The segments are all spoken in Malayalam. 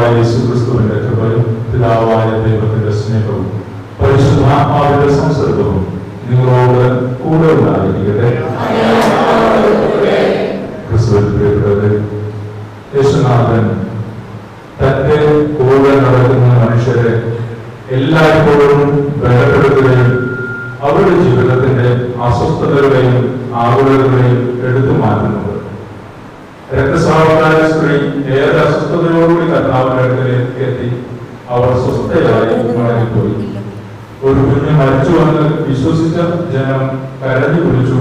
കർത്താവായ യേശുക്രിസ്തുവിന്റെ കൃപയും പിതാവായ ദൈവത്തിന്റെ സ്നേഹവും പരിശുദ്ധാത്മാവിന്റെ സംസർഗവും നിങ്ങളോട് കൂടെ ഉണ്ടായിരിക്കട്ടെ. ക്രിസ്തുവിൽ പ്രിയപ്പെട്ടവരെ, യേശുനാഥൻ തന്റെ കൂടെ നടക്കുന്ന മനുഷ്യരെ എല്ലായ്പ്പോഴും ബലപ്പെടുത്തുകയും അവരുടെ ജീവിതത്തിന്റെ അസ്വസ്ഥതകളെയും ആകുലതകളെയും എടുത്തു മാറ്റുന്നുണ്ട്. രക്തസ്രാവക്കാരി സ്ത്രീ ഏറെ അസ്വസ്ഥതയോടുകൂടി കർത്താവിന്റെ അടുക്കലേക്ക് എത്തി. അവർ സ്വസ്ഥയായി മടങ്ങിപ്പോയി. ഒരു കുഞ്ഞ് മരിച്ചുവെന്ന് വിശ്വസിച്ച ജനം കരഞ്ഞു വിളിച്ചു.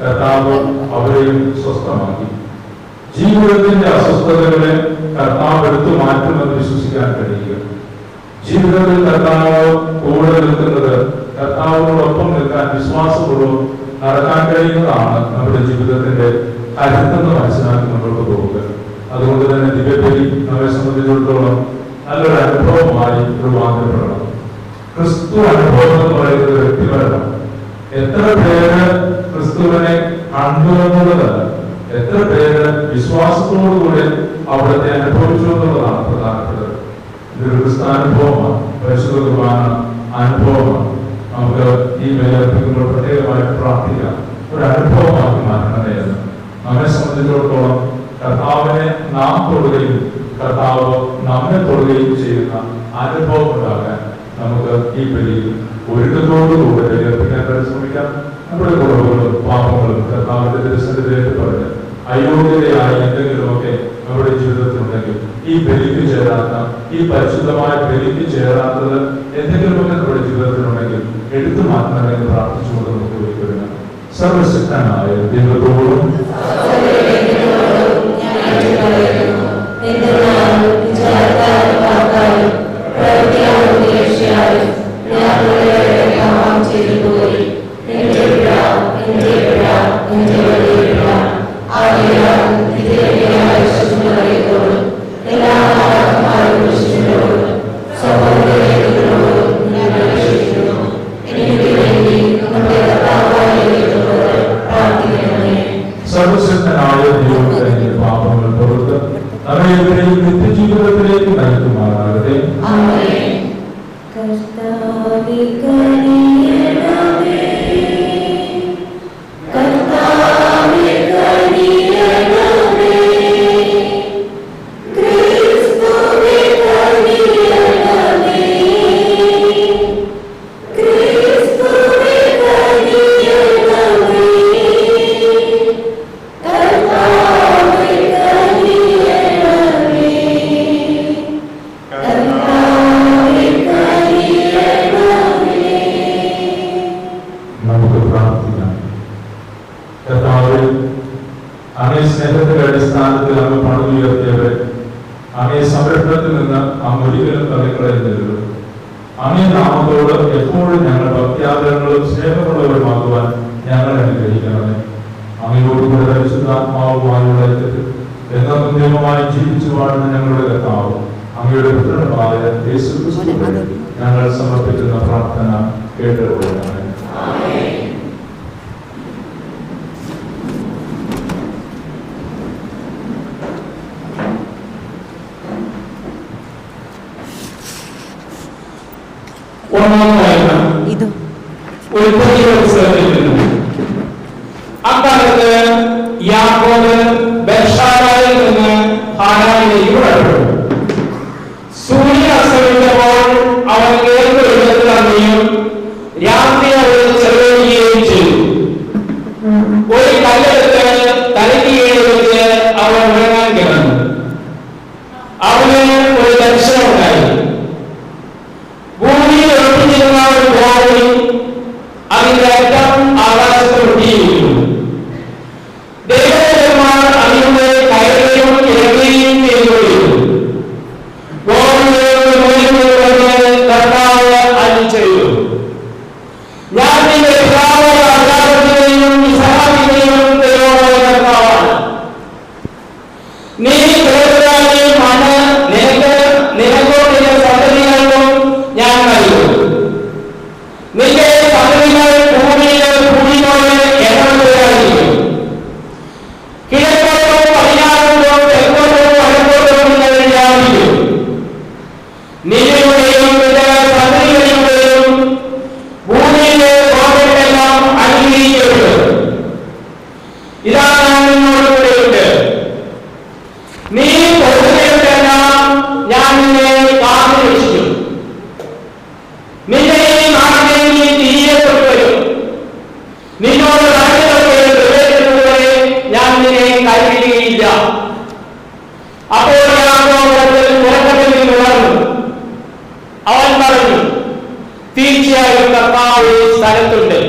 കർത്താവ് അവരെയും സ്വസ്ഥമാക്കി. ജീവിതത്തിന്റെ അസ്വസ്ഥതകളെ കർത്താവ് എടുത്തു മാറ്റുമെന്ന് വിശ്വസിക്കാൻ കഴിയുക. ജീവിതത്തിൽ കർത്താവ് കൂടെ നിൽക്കുന്നത്, കർത്താവിനോടൊപ്പം നിൽക്കാൻ വിശ്വാസപൂർവ്വം നടക്കാൻ കഴിയുന്നതാണ് നമ്മുടെ ജീവിതത്തിന്റെ കരുത്തെന്ന് മനസ്സിലാക്കി മുന്നോട്ട് പോവുക. അതുകൊണ്ട് തന്നെ ദിവ്യബലി നമ്മെ സംബന്ധിച്ചിടത്തോളം നല്ലൊരു അനുഭവമായി രൂപാന്തരപ്പെടണം. ക്രിസ്തു അനുഭവം എന്ന് പറയുന്നത് വ്യക്തിപരമാണ്. എത്ര പേര് ക്രിസ്തുവിനെ കണ്ടു എന്നുള്ളതല്ല, എത്ര പേര് വിശ്വാസത്തോടുകൂടി അവിടുത്തെ അനുഭവിച്ചു എന്നുള്ളതാണ് പ്രധാനപ്പെട്ടത്. ഇതൊരു ക്രിസ്താനുഭവമാണ്, പരിശുദ്ധ കുർബാന അനുഭവമാണ്. നമുക്ക് ഈ ബലിയർപ്പിക്കുമ്പോൾ പ്രത്യേകമായിട്ട് പ്രാർത്ഥിക്കാം, ഒരു അനുഭവമാക്കി മാറ്റണമേ എന്ന്. നമ്മെ സംബന്ധിച്ചിടത്തോളം കർത്താവിനെ നാം തൊടുകയും കർത്താവ് നമ്മെ തൊടുകയും ചെയ്യുന്ന അനുഭവം ഉണ്ടാകാൻ നമുക്ക് ഈ ബലിയിൽ ഒരുക്കത്തോടുകൂടെ ബലിയർപ്പിക്കാൻ പരിശ്രമിക്കാം. നമ്മുടെ കുറവുകളും പാപങ്ങളും കർത്താവിന്റെ തിരുസന്നിധിയിലേക്ക് പറഞ്ഞ് അയോഗ്യതയായി എന്തെങ്കിലുമൊക്കെ നമ്മുടെ ജീവിതത്തിലുണ്ടെങ്കിൽ, ഈ ബലിക്ക് ചേരാത്ത, ഈ പരിശുദ്ധമായ ബലിക്ക് ചേരാത്തത് എന്തെങ്കിലുമൊക്കെ നമ്മുടെ ജീവിതത്തിലുണ്ടെങ്കിൽ എടുത്തു മാറ്റണമെന്ന് പ്രാർത്ഥിച്ചുകൊണ്ട് നമുക്ക് ഒരിക്കലും സർവശക്തനായ ദൈവത്തോടും സർവശക്തനായ ദൈവത്തിന്റെ പാപങ്ങൾ പുറത്ത് നമ്മെ നിത്യജീവിതത്തിലേക്ക് നയിക്കുമാറാകട്ടെ. അങ്ങേ സ്നേഹത്തിന്റെ അടിസ്ഥാനത്തിൽ അങ്ങ് പണിതുയർത്തിയവരെ അങ്ങേ സംരക്ഷണത്തിൽ നിന്ന് അങ്ങ് ഒരിക്കലും തള്ളിക്കളയുന്നില്ല. അങ്ങേ നാമത്തോട് എപ്പോഴും ഞങ്ങൾ ഭക്തിയാദരങ്ങളും സ്നേഹമുള്ളവരുമാക്കുവാൻ ഞങ്ങളെ അനുഗ്രഹിക്കണമേ. അങ്ങയോടുകൂടെ പരിശുദ്ധാത്മാവുമായുള്ള ഐക്യത്തിൽ എന്നേക്കുമായി ജീവിച്ചു വാഴുന്ന ഞങ്ങളുടെ കർത്താവ് അങ്ങയുടെ പുത്രനായ യേശുക്രിസ്തുവിനെ ഞങ്ങൾ സമർപ്പിക്കുന്ന പ്രാർത്ഥന കേട്ടുകൊള്ളണമേ. അക്കാലത്ത് യാക്കോബ് ബേർശേബയിൽ നിന്ന് ഹാരാനിലേക്ക് പുറപ്പെട്ടു. സൂര്യൻ അസ്തമിച്ചപ്പോൾ അവൻ കേൾക്കുകയും രാത്രി അവിടെ ചെലവഴിക്കുകയും ചെയ്തു. ഒരു കല്ലെടുത്ത് തലയ്ക്ക് കീഴിൽ വെച്ച് അവൻ ഉറങ്ങാൻ കിടന്നു. അവന് ഒരു ദർശനമുണ്ടായി. ഭൂമിയിൽ ഉറപ്പിച്ചിരുന്ന ഒരു ഗോപുരം അത് തീർച്ചയായും കർത്താവ് ഈ സ്ഥലത്തുണ്ട്.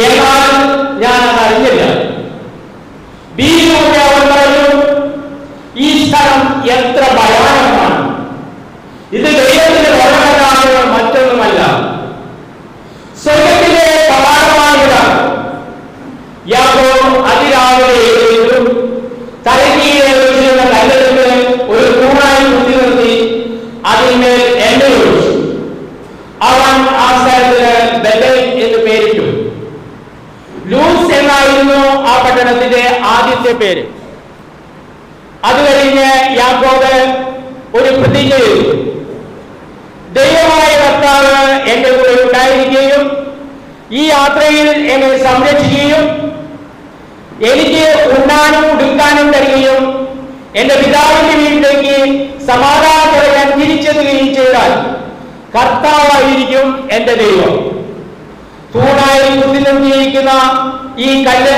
എന്നാൽ ഞാൻ അത് അറിഞ്ഞില്ല. ഭീതിയോടെ അവൻ പറഞ്ഞു, ഈ സ്ഥലം എത്ര ഭയാനകമാണ്, ഇത് ദൈവത്തിന്റെ ഭവനമല്ലാതെ മറ്റൊന്നുമല്ല, സ്വർഗ്ഗത്തിലെ കവാടമാണിതാണ്. യാക്കോബ് അതിരാവിലെ എഴുന്നേറ്റു, തലക്കീഴെ വെച്ചിരുന്ന കല്ലെടുത്ത് ഒരു തൂണായി കുത്തി നിർത്തി അതിന്മേൽ എണ്ണ ഒഴിച്ചു. അവൻ ആ സ്ഥലത്തിന് ബേഥേൽ എന്ന് പേരിട്ടു. ലൂസ് എന്നായിരുന്നു ആ പട്ടണത്തിന്റെ ആദ്യത്തെ പേര്. അത് കഴിഞ്ഞ് യാക്കോബ് ഒരു പ്രതിജ്ഞ ചെയ്തു, ദൈവമായ കർത്താവ് എന്റെ കൂടെ ഉണ്ടായിരിക്കുകയും ഈ യാത്രയിൽ എന്നെ സംരക്ഷിക്കുകയും എനിക്ക് ഉണ്ണാനും ഉടുക്കാനും തരികയും എന്റെ പിതാവിന്റെ വീട്ടിലേക്ക് സമാധാനത്തോടെ ഞാൻ തിരിച്ചെത്തുകയും ചെയ്താൽ കർത്താവായിരിക്കും എന്റെ ദൈവം. തൂണായി കുത്തി നിർത്തിയിരിക്കുന്ന ഈ കല്ല്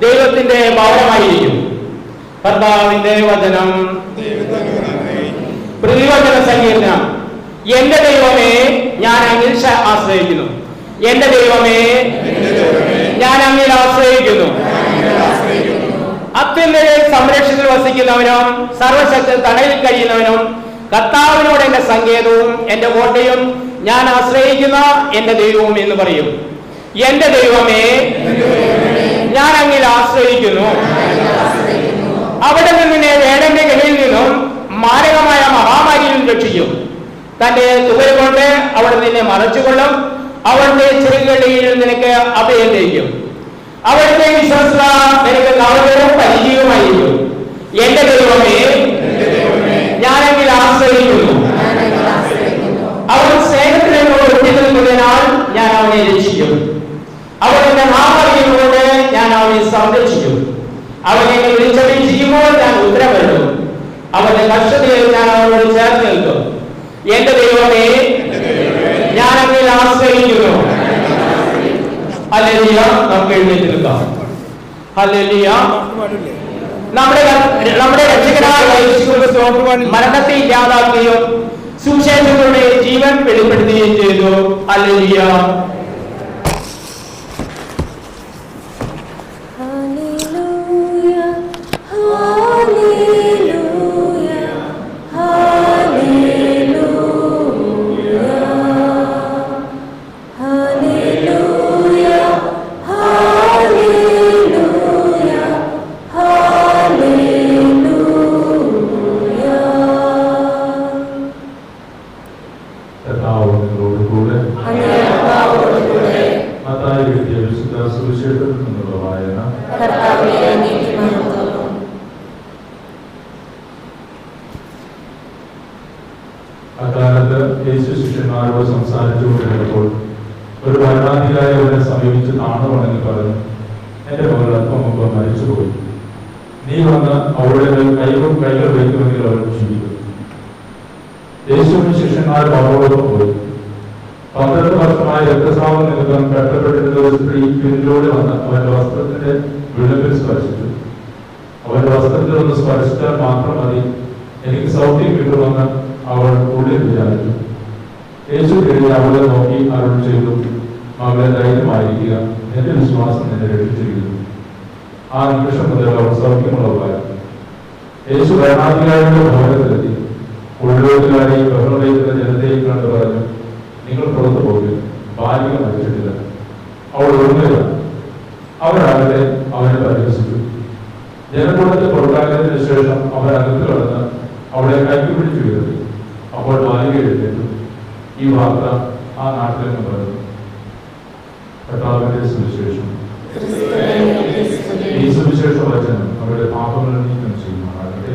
ദൈവത്തിന്റെ ഭവനമായിരിക്കും. കർത്താവിന്റെ വചനം. പ്രതിവചന സങ്കീർത്തനം. എന്റെ ദൈവമേ, ഞാൻ അങ്ങിൽ ആശ്രയിക്കുന്നു. എന്റെ ദൈവമേ, ഞാൻ അങ്ങിൽ ആശ്രയിക്കുന്നു. അത്യന്തര സംരക്ഷണത്തിൽ വസിക്കുന്നവനും സർവശക്തി തണലിൽ കഴിയുന്നവനും കർത്താവിനോട് എന്റെ സങ്കേതവും എന്റെ കോട്ടയും ഞാൻ ആശ്രയിക്കുന്ന എന്റെ ദൈവവും എന്ന് പറയും. എന്റെ ദൈവമേ, ഞാൻ അങ്ങിൽ ആശ്രയിക്കുന്നു. അവിടെ നിന്ന് വേടന്റെ കയ്യിൽ നിന്നും മാരകമായ മഹാമാരിയിൽ രക്ഷിക്കും. തന്റെ തുകൽ കൊണ്ട് അവിടെ നിന്നെ മറച്ചുകൊള്ളും. അവിടുത്തെ ചെറുകളിൽ നിനക്ക് അഭയം ലഭിക്കും. അവിടുത്തെ വിശ്വസ്ത നിനക്ക് കവചവും പരിചയവുമായിരിക്കും. എന്റെ ദൈവമേ, ഞാനെങ്കിൽ ആശ്രയിക്കുന്നു. അവൻ സ്നേഹത്തിൽ എന്നോട് ഒട്ടി നിൽക്കുന്നതിനാൽ ഞാൻ അവനെ രക്ഷിക്കും. അവന്റെ നാമറിയുന്നതുകൊണ്ട് ഞാൻ അവനെ സംരക്ഷിക്കും. അവനെ വിളിച്ചപേക്ഷിക്കുമ്പോൾ ഞാൻ ഉത്തരം നൽകും. അവന്റെ കഷ്ടതയിൽ ഞാൻ അവനോട് ചേർന്ന് നിൽക്കും. എന്റെ ദൈവമേ, ഞാൻ അങ്ങിൽ ആശ്രയിക്കുന്നു. ഹല്ലേലൂയ. നമുക്ക് എഴുന്നേറ്റ് നിൽക്കാം. ഹല്ലേലൂയ. നമ്മുടെ രക്ഷകനായ യേശു ക്രിസ്തു മരണത്തെ ഇല്ലാതാക്കുകയും സുവിശേഷങ്ങളുടെ ജീവൻ വെളിപ്പെടുത്തുകയും ചെയ്തു. ഹല്ലേലൂയ. അക്കാലത്ത് യേശു ശിഷ്യന്മാരോട് സംസാരിച്ചുകൊണ്ടിരുന്നപ്പോൾ ഒരു ഭരണാധികാരി അവരെ സമീപിച്ച് താണു വണെന്ന് പറഞ്ഞു, എന്റെ മകൾ അല്പം മുമ്പ് മരിച്ചുപോയി. നീ വന്ന് അവളുടെ കൈകൾ വയ്ക്കുമെങ്കിൽ അവൾ ജീവിക്കും. യേശുവിന്റെ ശിഷ്യന്മാർ അവളോടൊപ്പം പോയി. 12 വർഷമായ രക്തസ്രാവം നിമിത്തം കഷ്ടപ്പെട്ടിരുന്ന ഒരു സ്ത്രീ പിന്നിലൂടെ വന്ന് അവന്റെ വസ്ത്രത്തിന്റെ വിളിമ്പിൽ സ്പർശിച്ചു. അവന്റെ വസ്ത്രത്തിൽ ഒന്ന് സ്പർശിച്ചാൽ മാത്രം മതി, എനിക്ക് സൗഖ്യം കിട്ടുമെന്ന് അവൾ ഉള്ളിൽ വിചാരിച്ചു. യേശു തിരികെ അവളെ നോക്കി അരുൾ ചെയ്തു, മകളെ ധൈര്യമായിരിക്കുക, എന്റെ വിശ്വാസം നിന്നെ രക്ഷിച്ചിരിക്കുന്നു. ആ നിമിഷം മുതൽ അവൾ സൗഖ്യമുള്ളവരായി. യേശു ഭരണാധികാരിയുടെ ഭവനത്തിലെത്തി. ഉള്ളൂരുകാരെയും ബഹളവയ്ക്കുന്ന ജനത്തെയും കണ്ട് പറഞ്ഞു, നിങ്ങൾ പുറത്തു പോകുക, ബാലിക മരിച്ചിട്ടില്ല, അവൾ ഉണ്മയാണ്. അവരാകട്ടെ അവനെ പരിഹസിച്ചു. ജനക്കൂട്ടത്തെ പുറത്താക്കിയതിനു ശേഷം അവർ അകത്ത് കടന്ന് അവളെ കൈക്ക് പിടിച്ചു വീഴ്ത്തി. അപ്പോൾ ബാലിക എഴുന്നേറ്റു. ഈ വാർത്ത ആ നാട്ടിലെന്ന് പറഞ്ഞു. കർത്താവിന്റെ സുവിശേഷം. ഈ സുവിശേഷ വചനം അവരുടെ പാപങ്ങൾ നീക്കം ചെയ്യുമാറാകട്ടെ.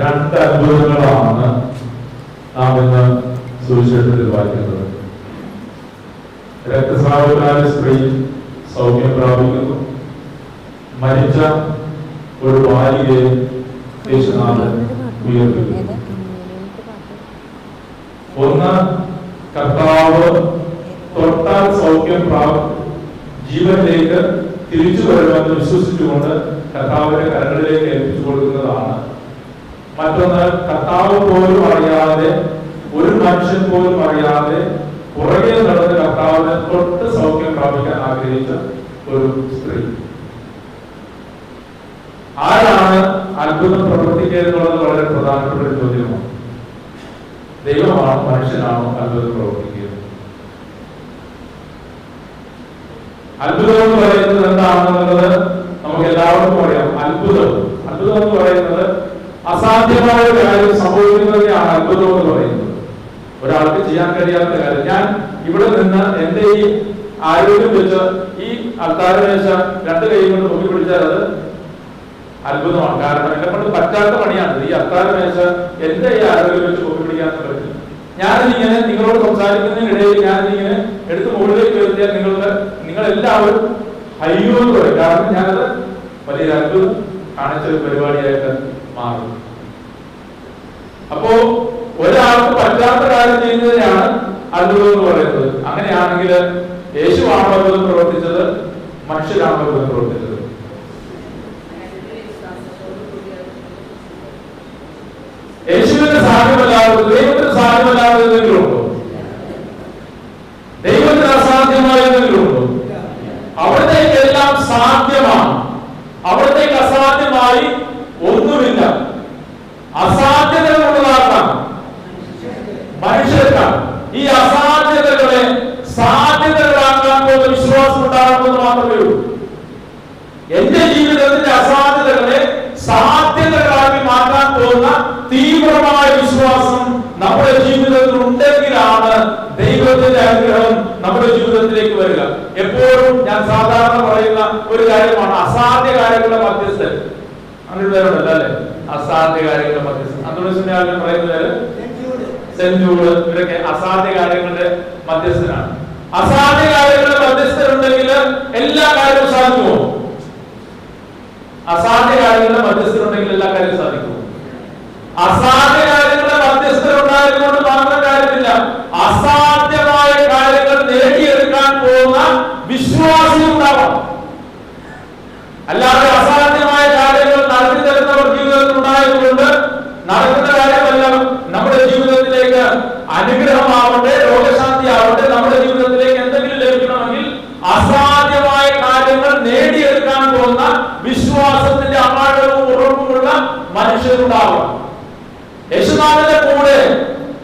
രണ്ട് അത്ഭുതങ്ങളാണ് നാം ഇന്ന് സുവിശേഷത്തിൽ വായിക്കുന്നത്. രക്തസ്രാവക്കാരി സ്ത്രീ സൗഖ്യം പ്രാപിക്കുന്നു. മരിച്ച ഒരു ബാലികയെ യേശുനാഥൻ ഉയർപ്പിക്കുന്നു. ഒന്ന്, കർത്താവ് തൊട്ടാൽ സൗഖ്യം ജീവനിലേക്ക് തിരിച്ചു വരുമെന്ന് വിശ്വസിച്ചുകൊണ്ട് കർത്താവിന്റെ കരങ്ങളിലേക്ക് ഏൽപ്പിച്ചു കൊടുക്കുന്നതാണ്. മറ്റൊന്ന്, കർത്താവ് പോലും അറിയാതെ, ഒരു മനുഷ്യൻ പോലും അറിയാതെ പുറകെ നടന്ന് കർത്താവിനെ തൊട്ട് സൗഖ്യം പ്രാപിക്കാൻ ആഗ്രഹിച്ച ഒരു സ്ത്രീ. ആരാണ് അത്ഭുതം പ്രവർത്തിക്കുക എന്നുള്ളത് വളരെ പ്രധാനപ്പെട്ട ഒരു ചോദ്യമാണ്. ദൈവമാണോ മനുഷ്യനാണോ അത്ഭുതം പ്രവർത്തിക്കുക? അത്ഭുതം എന്ന് പറയുന്നത് എന്താണെന്നുള്ളത് നമുക്ക് എല്ലാവർക്കും അറിയാം. അത്ഭുതം എന്ന് പറയുന്നത് അസാധ്യമായ ഒരു കാര്യം സംഭവിക്കുന്നതിനെയാണ് അത്ഭുതം എന്ന് പറയുന്നത്. ഒരാൾക്ക് ചെയ്യാൻ കഴിയാത്ത കാര്യം. ഞാൻ ഇവിടെ നിന്ന് എന്റെ ഈ ആരോഗ്യം വെച്ച് ഈ അത്താഴമേശ 2 കൈ കൊണ്ട് പൊക്കി പിടിച്ചാൽ അത് അത്ഭുതമാണ്. കാരണം എന്നെ കൊണ്ട് പറ്റാത്ത പണിയാണ്. ഈ അത്താഴമേശ എന്റെ ഈ ആരോഗ്യം വെച്ച് പൊക്കി പിടിക്കാൻ പറ്റില്ല. ഞാനിങ്ങനെ നിങ്ങളോട് സംസാരിക്കുന്നതിനിടയിൽ ഞാനിങ്ങനെ എടുത്ത് മുകളിലേക്ക് ഉയർത്തിയാൽ നിങ്ങളെല്ലാവരും അയ്യോ എന്ന് പറയും. കാരണം ഞാനത് വലിയൊരു അത്ഭുതം കാണിച്ചൊരു പരിപാടിയായിട്ട് മാറും. അപ്പോ ഒരാൾക്ക് പറ്റാത്ത കാര്യം ചെയ്യുന്നതിനാണ് അത്ഭുതം എന്ന് പറയുന്നത്. അങ്ങനെയാണെങ്കിൽ യേശുവാണോ അത്ഭുതം പ്രവർത്തിച്ചത്, മനുഷ്യരാണോ അത്ഭുതം പ്രവർത്തിച്ചത്? യേശുവിന് സാധ്യമല്ലാതെ, ദൈവത്തിന് സാധ്യമല്ലാതെ എന്തെങ്കിലും ഉണ്ടോ? ദൈവത്തിന് അസാധ്യമായ എന്തെങ്കിലും ഉണ്ടോ? അവിടത്തേക്കെല്ലാം സാധ്യമാണ്. അവിടത്തേക്ക് അസാധ്യമായി ഒന്നുമില്ല. അസാധ്യതകൾ ഉള്ളതാക്കാം മനുഷ്യർക്കാണ്. ഈ അസാധ്യതകളെ സാധ്യതകളാക്കാൻ പോകുന്ന വിശ്വാസം ഉണ്ടാകുമെന്ന് മാത്രമേ ഉള്ളൂ. എന്റെ ജീവിതത്തിന്റെ അസാധ്യതകളെ സാധ്യതകളാക്കി മാറ്റാൻ പോകുന്ന തീവ്രമായ വിശ്വാസം നമ്മുടെ ജീവിതത്തിൽ ഉണ്ടെങ്കിലാണ് ദൈവത്തിന്റെ അനുഗ്രഹം നമ്മുടെ ജീവിതത്തിലേക്ക് വരിക. എപ്പോഴും ഞാൻ സാധാരണ പറയുന്ന ഒരു കാര്യമാണ് അസാധ്യ കാര്യങ്ങളുടെ മധ്യസ്ഥൻ. അങ്ങനെ പേരുണ്ടല്ലോ അല്ലെ, അസാധ്യ കാര്യങ്ങളുടെ മധ്യസ്ഥൻ. അന്തോണിസിന്റെ പറയുന്ന പേര് സെന്റ് ജൂഡ്. ഇവരൊക്കെ അസാധ്യ കാര്യങ്ങളുടെ മധ്യസ്ഥനാണ്. അസാധ്യ കാര്യങ്ങളുടെ മധ്യസ്ഥരുണ്ടെങ്കിൽ എല്ലാ കാര്യവും സാധിക്കുമോ? അസാധ്യ കാര്യങ്ങളുടെ മധ്യസ്ഥരുണ്ടെങ്കിൽ എല്ലാ കാര്യവും സാധിക്കുമോ? അസാധ്യ കാര്യങ്ങളുടെ മധ്യസ്ഥരുണ്ടായതുകൊണ്ട് മാത്രം കാര്യമില്ല. അസാധ്യമായ കാര്യങ്ങൾ നേടിയെടുക്കാൻ പോകുന്ന വിശ്വാസം ഉണ്ടാവണം. അല്ലാതെ അസാധ്യമായ കാര്യങ്ങൾ നടത്തി തരുന്നവർ ജീവിതത്തിൽ ഉണ്ടായതുകൊണ്ട് നടക്കുന്ന കാര്യമെല്ലാം നമ്മുടെ ജീവിതത്തിലേക്ക് അനുഗ്രഹമാവട്ടെ, രോഗശാന്തി ആവട്ടെ, നമ്മുടെ ജീവിതത്തിലേക്ക് എന്തെങ്കിലും ലഭിക്കണമെങ്കിൽ അസാധ്യമായ കാര്യങ്ങൾ നേടിയെടുക്കാൻ പോകുന്ന വിശ്വാസത്തിന്റെ അപാരവും ഉറപ്പുമുള്ള മനുഷ്യരുണ്ടാവണം. യേശുനാഥന്റെ കൂടെ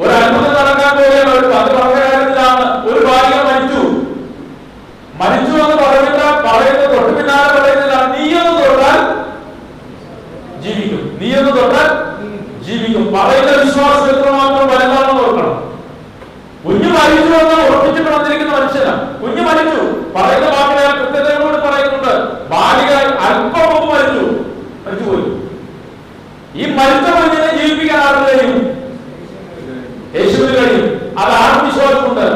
ഒരു അത്ഭുതം നടക്കാൻ പോവുകയാണ്. അത് പറഞ്ഞ കാര്യത്തിലാണ്. ഒരു ബാലിക മരിച്ചു എന്ന് പറയുന്നത് തൊട്ട് പിന്നാലെ പറയുന്നില്ല, നീയൊന്ന് തൊട്ടാൽ ജീവിക്കും, നീയൊന്ന് തൊട്ടാൽ ജീവിക്കും. പറയുന്ന വിശ്വാസം എത്രമാത്രം വലുതാണെന്ന് ഓർക്കണം. കുഞ്ഞു മരിച്ചു എന്ന് ഉറപ്പിച്ചിട്ട് വന്നിരിക്കുന്ന മനുഷ്യനാണ്. കുഞ്ഞു മരിച്ചു, പറയുന്ന വാക്കിനെ കൃത്യതയോട് പറയുന്നുണ്ട്. ബാലിക അല്പം മുമ്പ് മരിച്ചുപോയി. ഈ മരിച്ച കുഞ്ഞിനെ ജീവിപ്പിക്കാൻ ആർക്ക് കഴിയും? യേശുവിന് കഴിയും. അത് ആർക്ക് വിശ്വാസമുണ്ട്?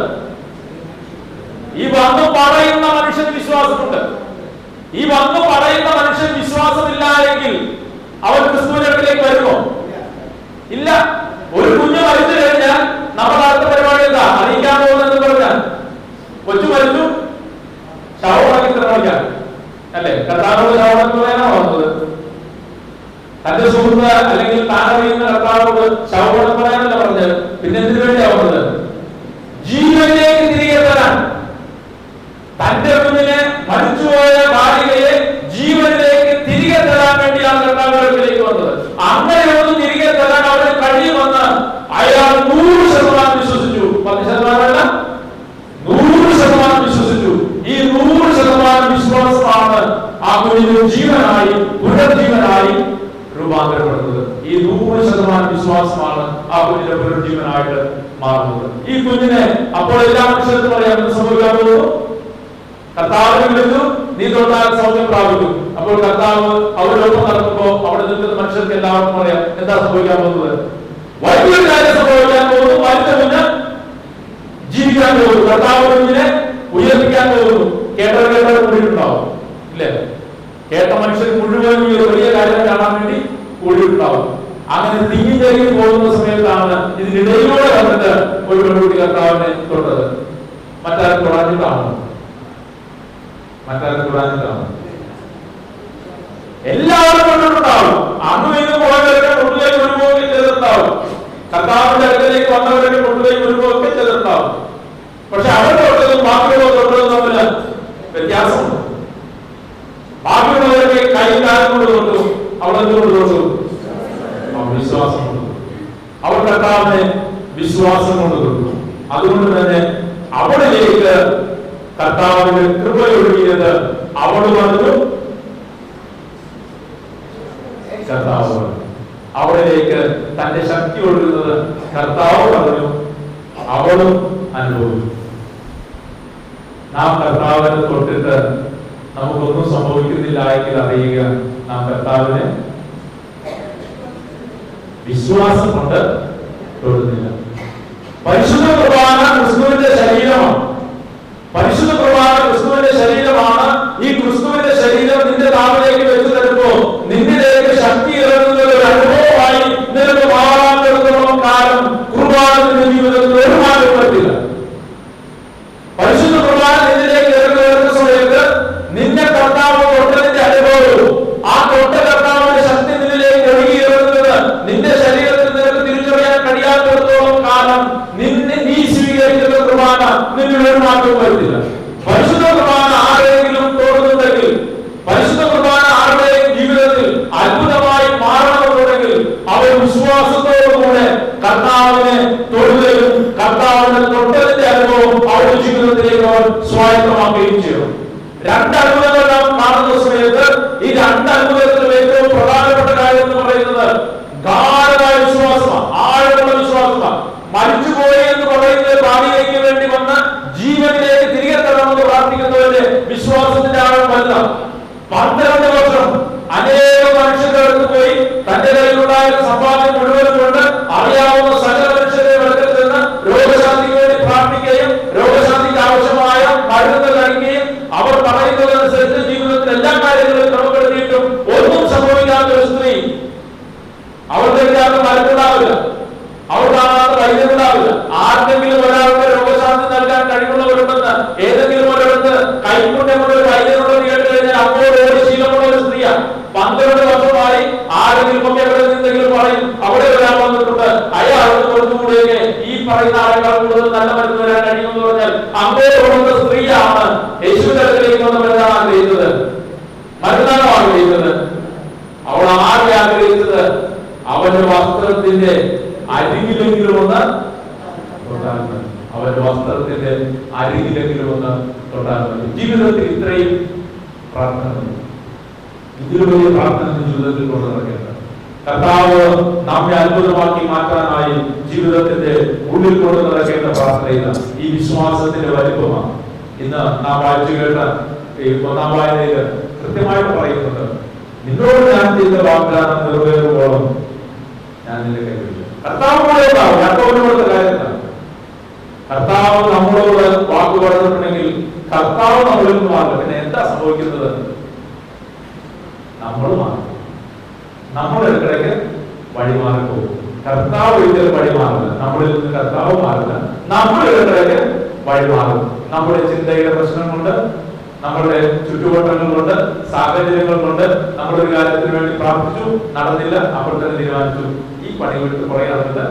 ഈ വന്നു പറയുന്ന മനുഷ്യന് വിശ്വാസമുണ്ട്. ഈ വന്നു പറയുന്ന മനുഷ്യൻ വിശ്വാസമില്ല എങ്കിൽ അവൻ ക്രിസ്തുവിന്റെ അടുത്തേക്ക് വരുമോ? ഇല്ല. ഒരു കുഞ്ഞ് മരിച്ചു കഴിഞ്ഞാൽ നമ്മൾ അടുത്ത പരിപാടി എന്താ അറിയിക്കാൻ പോകുന്നതെന്ന് പറഞ്ഞാൽ, കൊച്ചു മരിച്ചു, ശവമടക്കി നിർവഹിക്കാൻ അല്ലെ? കർത്താവിനോട് ശവമടക്കി പറയാനാണ് വന്നത്. തന്റെ സുഹൃത്ത് അല്ലെങ്കിൽ താൻ അറിയുന്ന കർത്താവിനോട് ശവമടക്കി പറയാനല്ല പറഞ്ഞത്. പിന്നെ എന്തിനു വേണ്ടിയാ വന്നത്? ജീവനിലേക്ക് തിരികെ തരാൻ. തന്റെ കുഞ്ഞിനെ, മരിച്ചുപോയ ബാലികയെ ജീവനിലേക്ക് തിരികെ തരാൻ വേണ്ടിയാണ് കർത്താവിലേക്ക് വന്നത്. അങ്ങനെ ഒന്ന് തിരികെ തരാൻ അവന് കഴിയുമെന്ന് അയാൾ 100% വിശ്വസിച്ചു. 10%അല്ല, 100% വിശ്വസിച്ചു. ഈ 100% വിശ്വാസമാണ് ആ കുഞ്ഞിന് ജീവനായി, പുനർജീവനായി രൂപാന്തരപ്പെടുന്നത്. ഈ 100% വിശ്വാസമാണ് ആ കുഞ്ഞിന്റെ പുനർജീവനായിട്ട് മാറുന്നത്. ഈ കുഞ്ഞിനെ അപ്പോൾ എല്ലാ മനുഷ്യർക്കും അറിയാം എന്ത് സംഭവിക്കാൻ പോകുന്നു. കർത്താവിനെ വിളിച്ചു, നീ തൊട്ടാൽ സൗഖ്യം പ്രാപിക്കും. അപ്പോൾ കർത്താവ് അവരോടൊപ്പം നടക്കുമ്പോ അവിടെ നിൽക്കുന്ന മനുഷ്യർക്ക് എല്ലാവർക്കും അറിയാം എന്താ സംഭവിക്കാൻ പോകുന്നത്. വലിയൊരു കാര്യം സംഭവിക്കാൻ പോകുന്നു. മരിച്ച കുഞ്ഞ് ജീവിക്കാൻ പോകുന്നു. കർത്താവ് കുഞ്ഞിനെ ഉയർപ്പിക്കാൻ പോകുന്നു. കേട്ടവർ കൂടിയിട്ടുണ്ടാവും ഇല്ലേ? കേട്ട മനുഷ്യർ മുഴുവൻ വലിയ കാര്യം കാണാൻ വേണ്ടി കൂടിയിട്ടുണ്ടാവും. അങ്ങനെ തിങ്ങി തിരികെ പോകുന്ന സമയത്താണ് ഇതിനിടയിലൂടെ വന്നിട്ട് ഒരു പെൺകുട്ടി കർത്താവിനെ തൊട്ടത്. മറ്റാരും തൊടാഞ്ഞിട്ടാണോ? ആൾക്കാരെ തൊടാനിട്ടാണ്. എല്ലാവരും കൊണ്ടിട്ടുണ്ടാവും. അന്നും ഇന്നും പോയവരൊക്കെ കൊണ്ടുപോയി ഒരുപോകെ ചെയ്തിട്ടുണ്ടാവും. കർത്താവിന്റെ അടുത്തേക്ക് വന്നവരൊക്കെ കൊണ്ടുപോയി ഒരുപോകെ ചെയ്തിട്ടുണ്ടാവും. പക്ഷെ അവരുടെ തൊട്ടതും ബാക്കിയുള്ള തൊട്ടതും തമ്മിൽ വ്യത്യാസമുണ്ട്. ബാക്കിയുള്ളവരൊക്കെ കൈ കാലം കൊണ്ട് തൊട്ടു, അവിടെ കൊണ്ട് തൊട്ടു വിശ്വാസം കൊണ്ട്. അവർ കർത്താവിനെ വിശ്വാസം കൊണ്ട് തൊട്ടു. അതുകൊണ്ട് തന്നെ അവളിലേക്ക് കർത്താവിന്റെ കൃപയൊഴുകിയത് അവള് പറഞ്ഞു, കർത്താവ് പറഞ്ഞു. അവളിലേക്ക് തന്റെ ശക്തി ഒഴുകുന്നത് കർത്താവ് പറഞ്ഞു, അവളും അനുഭവിച്ചു. നാം കർത്താവിനെ തൊട്ടിട്ട് നമുക്കൊന്നും സംഭവിക്കുന്നില്ല എങ്കിൽ അറിയുക, നാം കർത്താവിനെ വിശ്വാസം കൊണ്ട് തൊടുന്നില്ല. പരിശുദ്ധ കുർബാന ക്രിസ്തുവിന്റെ ശരീരമാണ്. പരിശുദ്ധ കുർബാന ക്രിസ്തുവിന്റെ ശരീരമാണ്. ഈ ക്രിസ്തുവിന്റെ ശരീരം നിന്റെ നാവിലേക്ക് വെച്ചു തരുമ്പോ നിന്നിലേക്ക് ശക്തി ഇറങ്ങുന്ന ഒരു അനുഭവമായി നിനക്ക് മാറാത്തിടത്തോളം കാലം കുർബാന നിന്റെ ജീവിതത്തിൽ ഒരു മാറ്റം പറ്റില്ല. പരിശുദ്ധ കുർബാന നിന്നിലേക്ക് ഇറങ്ങുന്ന സമയത്ത് നിന്നെ കർത്താവ് തൊട്ടതിന്റെ അനുഭവവും ആ തൊട്ട കർത്താവിന്റെ ശക്തി നിന്നിലേക്ക് ഒഴുകിയിറങ്ങുന്നത് നിന്റെ ശരീരത്തിൽ നിനക്ക് തിരിച്ചറിയാൻ കഴിയാത്തിടത്തോളം കാലം നീ സ്വീകരിക്കുന്ന കുർബാന നിന്നിൽ ഒരു മാറ്റവും വരുത്തില്ല. പരിശുദ്ധ കുർബാന ആരെങ്കിലും തോന്നുന്നുണ്ടെങ്കിൽ, പരിശുദ്ധ കുർബാന ആരുടെയും ജീവിതത്തിൽ അത്ഭുതമായി മാറണമെന്നുണ്ടെങ്കിൽ അവർ വിശ്വാസത്തോടുകൂടെ കർത്താവിനെ തൊടുകയും കർത്താവിനെ തൊട്ടതിന്റെ അനുഭവം അവരുടെ ജീവിതത്തിലേക്ക് അവർ സ്വായത്തമാക്കുകയും ചെയ്യണം. രണ്ട് അത്ഭുതങ്ങൾ നാം കാണുന്ന സമയത്ത് ഈ രണ്ട് അത്ഭുതത്തിലും ഏറ്റവും പ്രധാനപ്പെട്ട കാര്യം എന്ന് പറയുന്നത് ഗാഢമായ വിശ്വാസമാണ്, ആഴമുള്ള വിശ്വാസമാണ്. മരിച്ചുപോയി എന്ന് പറയുന്നത് ഭാവിയിലേക്ക് വേണ്ടി വന്ന് ജീവനിലേക്ക് തിരികെ തരണമെന്ന് പ്രാർത്ഥിക്കുന്നവരുടെ വിശ്വാസത്തിന്റെ ആഴം വലുതാണ്. 12 വർഷം അനേകം മനുഷ്യരുടെ അടുത്ത് പോയി തന്റെ കയ്യിലുണ്ടായിരുന്ന സമ്പാദ്യം മുഴുവനും കൊണ്ട് അറിയാവുന്ന സകല മനുഷ്യരെ അടുക്കൽ നിന്ന് രോഗശാന്തിക്ക് വേണ്ടി പ്രാർത്ഥിക്കുകയും രോഗശാന്തിക്ക് ആവശ്യമായ മരുന്ന് കഴിക്കുകയും അവർ പറയുന്നതനുസരിച്ച് ജീവിതത്തിൽ എല്ലാ കാര്യങ്ങളും ക്രമപ്പെടുത്തിയിട്ടും ഒന്നും സംഭവിക്കാത്ത ഒരു സ്ത്രീ, അവരുടെ മരുന്നുണ്ടാവില്ല, അവർ കാണാത്ത വൈദ്യുണ്ടാവില്ല. ആർക്കെങ്കിലും ഒരാൾക്ക് രോഗശാന്തി നൽകാൻ കഴിവുള്ളവരുണ്ടെന്ന് ഏതെങ്കിലും ഒരിടത്ത് കൈപ്പുണ്യമുള്ള ഒരു വൈദ്യനുള്ളത് കേട്ട് കഴിഞ്ഞാൽ അങ്ങോട്ട് ഒരു ശീലമുള്ള ഒരു സ്ത്രീയാണ്. 12 വർഷമായി ആരെങ്കിലും ഒക്കെ എവിടെ നിന്നെങ്കിലും പറയും അവിടെ ഒരാൾ വന്നിട്ടുണ്ട്, അയാൾക്ക് കൊടുത്തുകൂടെയൊക്കെ ഈ പറയുന്ന ആളെക്കാൾ കൂടുതൽ നല്ല മരുന്ന് വരാൻ കഴിയുമെന്ന് പറഞ്ഞാൽ അങ്ങോട്ട് കൊടുത്ത സ്ത്രീയാണ് യേശുവിന്റെ അടുത്തേക്ക് വന്ന് മരുന്നാണ് ആഗ്രഹിച്ചത്, മരുന്നാണ് ആഗ്രഹിച്ചത്. അവൾ ആരെ ആഗ്രഹിച്ചത്? അവന്റെ വസ്ത്രത്തിന്റെ അരികിലെങ്കിലും ഒന്ന് തൊട്ടാൽ മതി. അവന്റെ വസ്ത്രത്തിന്റെ അരികിലെങ്കിലും ഒന്ന് തൊട്ടാൽ മതി. ജീവിതത്തിൽ ഇത്രയും പ്രാർത്ഥന, ഇതിൽ വലിയ പ്രാർത്ഥന ജീവിതത്തിൽ കൊണ്ട് നടക്കേണ്ടത്. കർത്താവ് നമ്മെ അത്ഭുതമാക്കി മാറ്റാനായി ജീവിതത്തിന്റെ ഉള്ളിൽ കൊണ്ട് നടക്കേണ്ട പ്രാർത്ഥന ഈ വിശ്വാസത്തിന്റെ വലിപ്പമാണ്. ഇന്ന് നാം വായിച്ചു കേട്ട ഈ 1-ാം വായനയിൽ കൃത്യമായിട്ട് പറയുന്നുണ്ട്, നിന്നോട് ഞാൻ ചെയ്ത വാഗ്ദാനം നിറവേറുമ്പോഴും ഞാൻ നിന്റെ കൈവിടില്ല. കർത്താവ് കൂടെ ഉണ്ടാവും. യാക്കോബിനോടുള്ള കാര്യത്തിലാണ്. കർത്താവ് നമ്മളോട് വാക്ക് പറഞ്ഞിട്ടുണ്ടെങ്കിൽ കർത്താവ് നമ്മളിൽ നിന്ന് മാറും. പിന്നെ എന്താ സംഭവിക്കുന്നത്? നമ്മൾ മാറും. നമ്മൾ ഇടയ്ക്കിടയ്ക്ക് വഴിമാറി പോകും. കർത്താവ് ഒരിക്കലും വഴിമാറില്ല. നമ്മളിൽ നിന്ന് കർത്താവ് മാറില്ല. നമ്മൾ ഇടയ്ക്കിടയ്ക്ക് വഴിമാറും. നമ്മുടെ ചിന്തയുടെ പ്രശ്നം കൊണ്ട്, നമ്മുടെ ചുറ്റുവട്ടങ്ങൾ കൊണ്ട്, സാഹചര്യങ്ങൾ കൊണ്ട് നമ്മളൊരു കാര്യത്തിന് വേണ്ടി പ്രാർത്ഥിച്ചു, നടന്നില്ല, അപ്പോൾ തന്നെ തീരുമാനിച്ചു ഈ പണി വിട്ട് കുറെ നടന്നില്ല,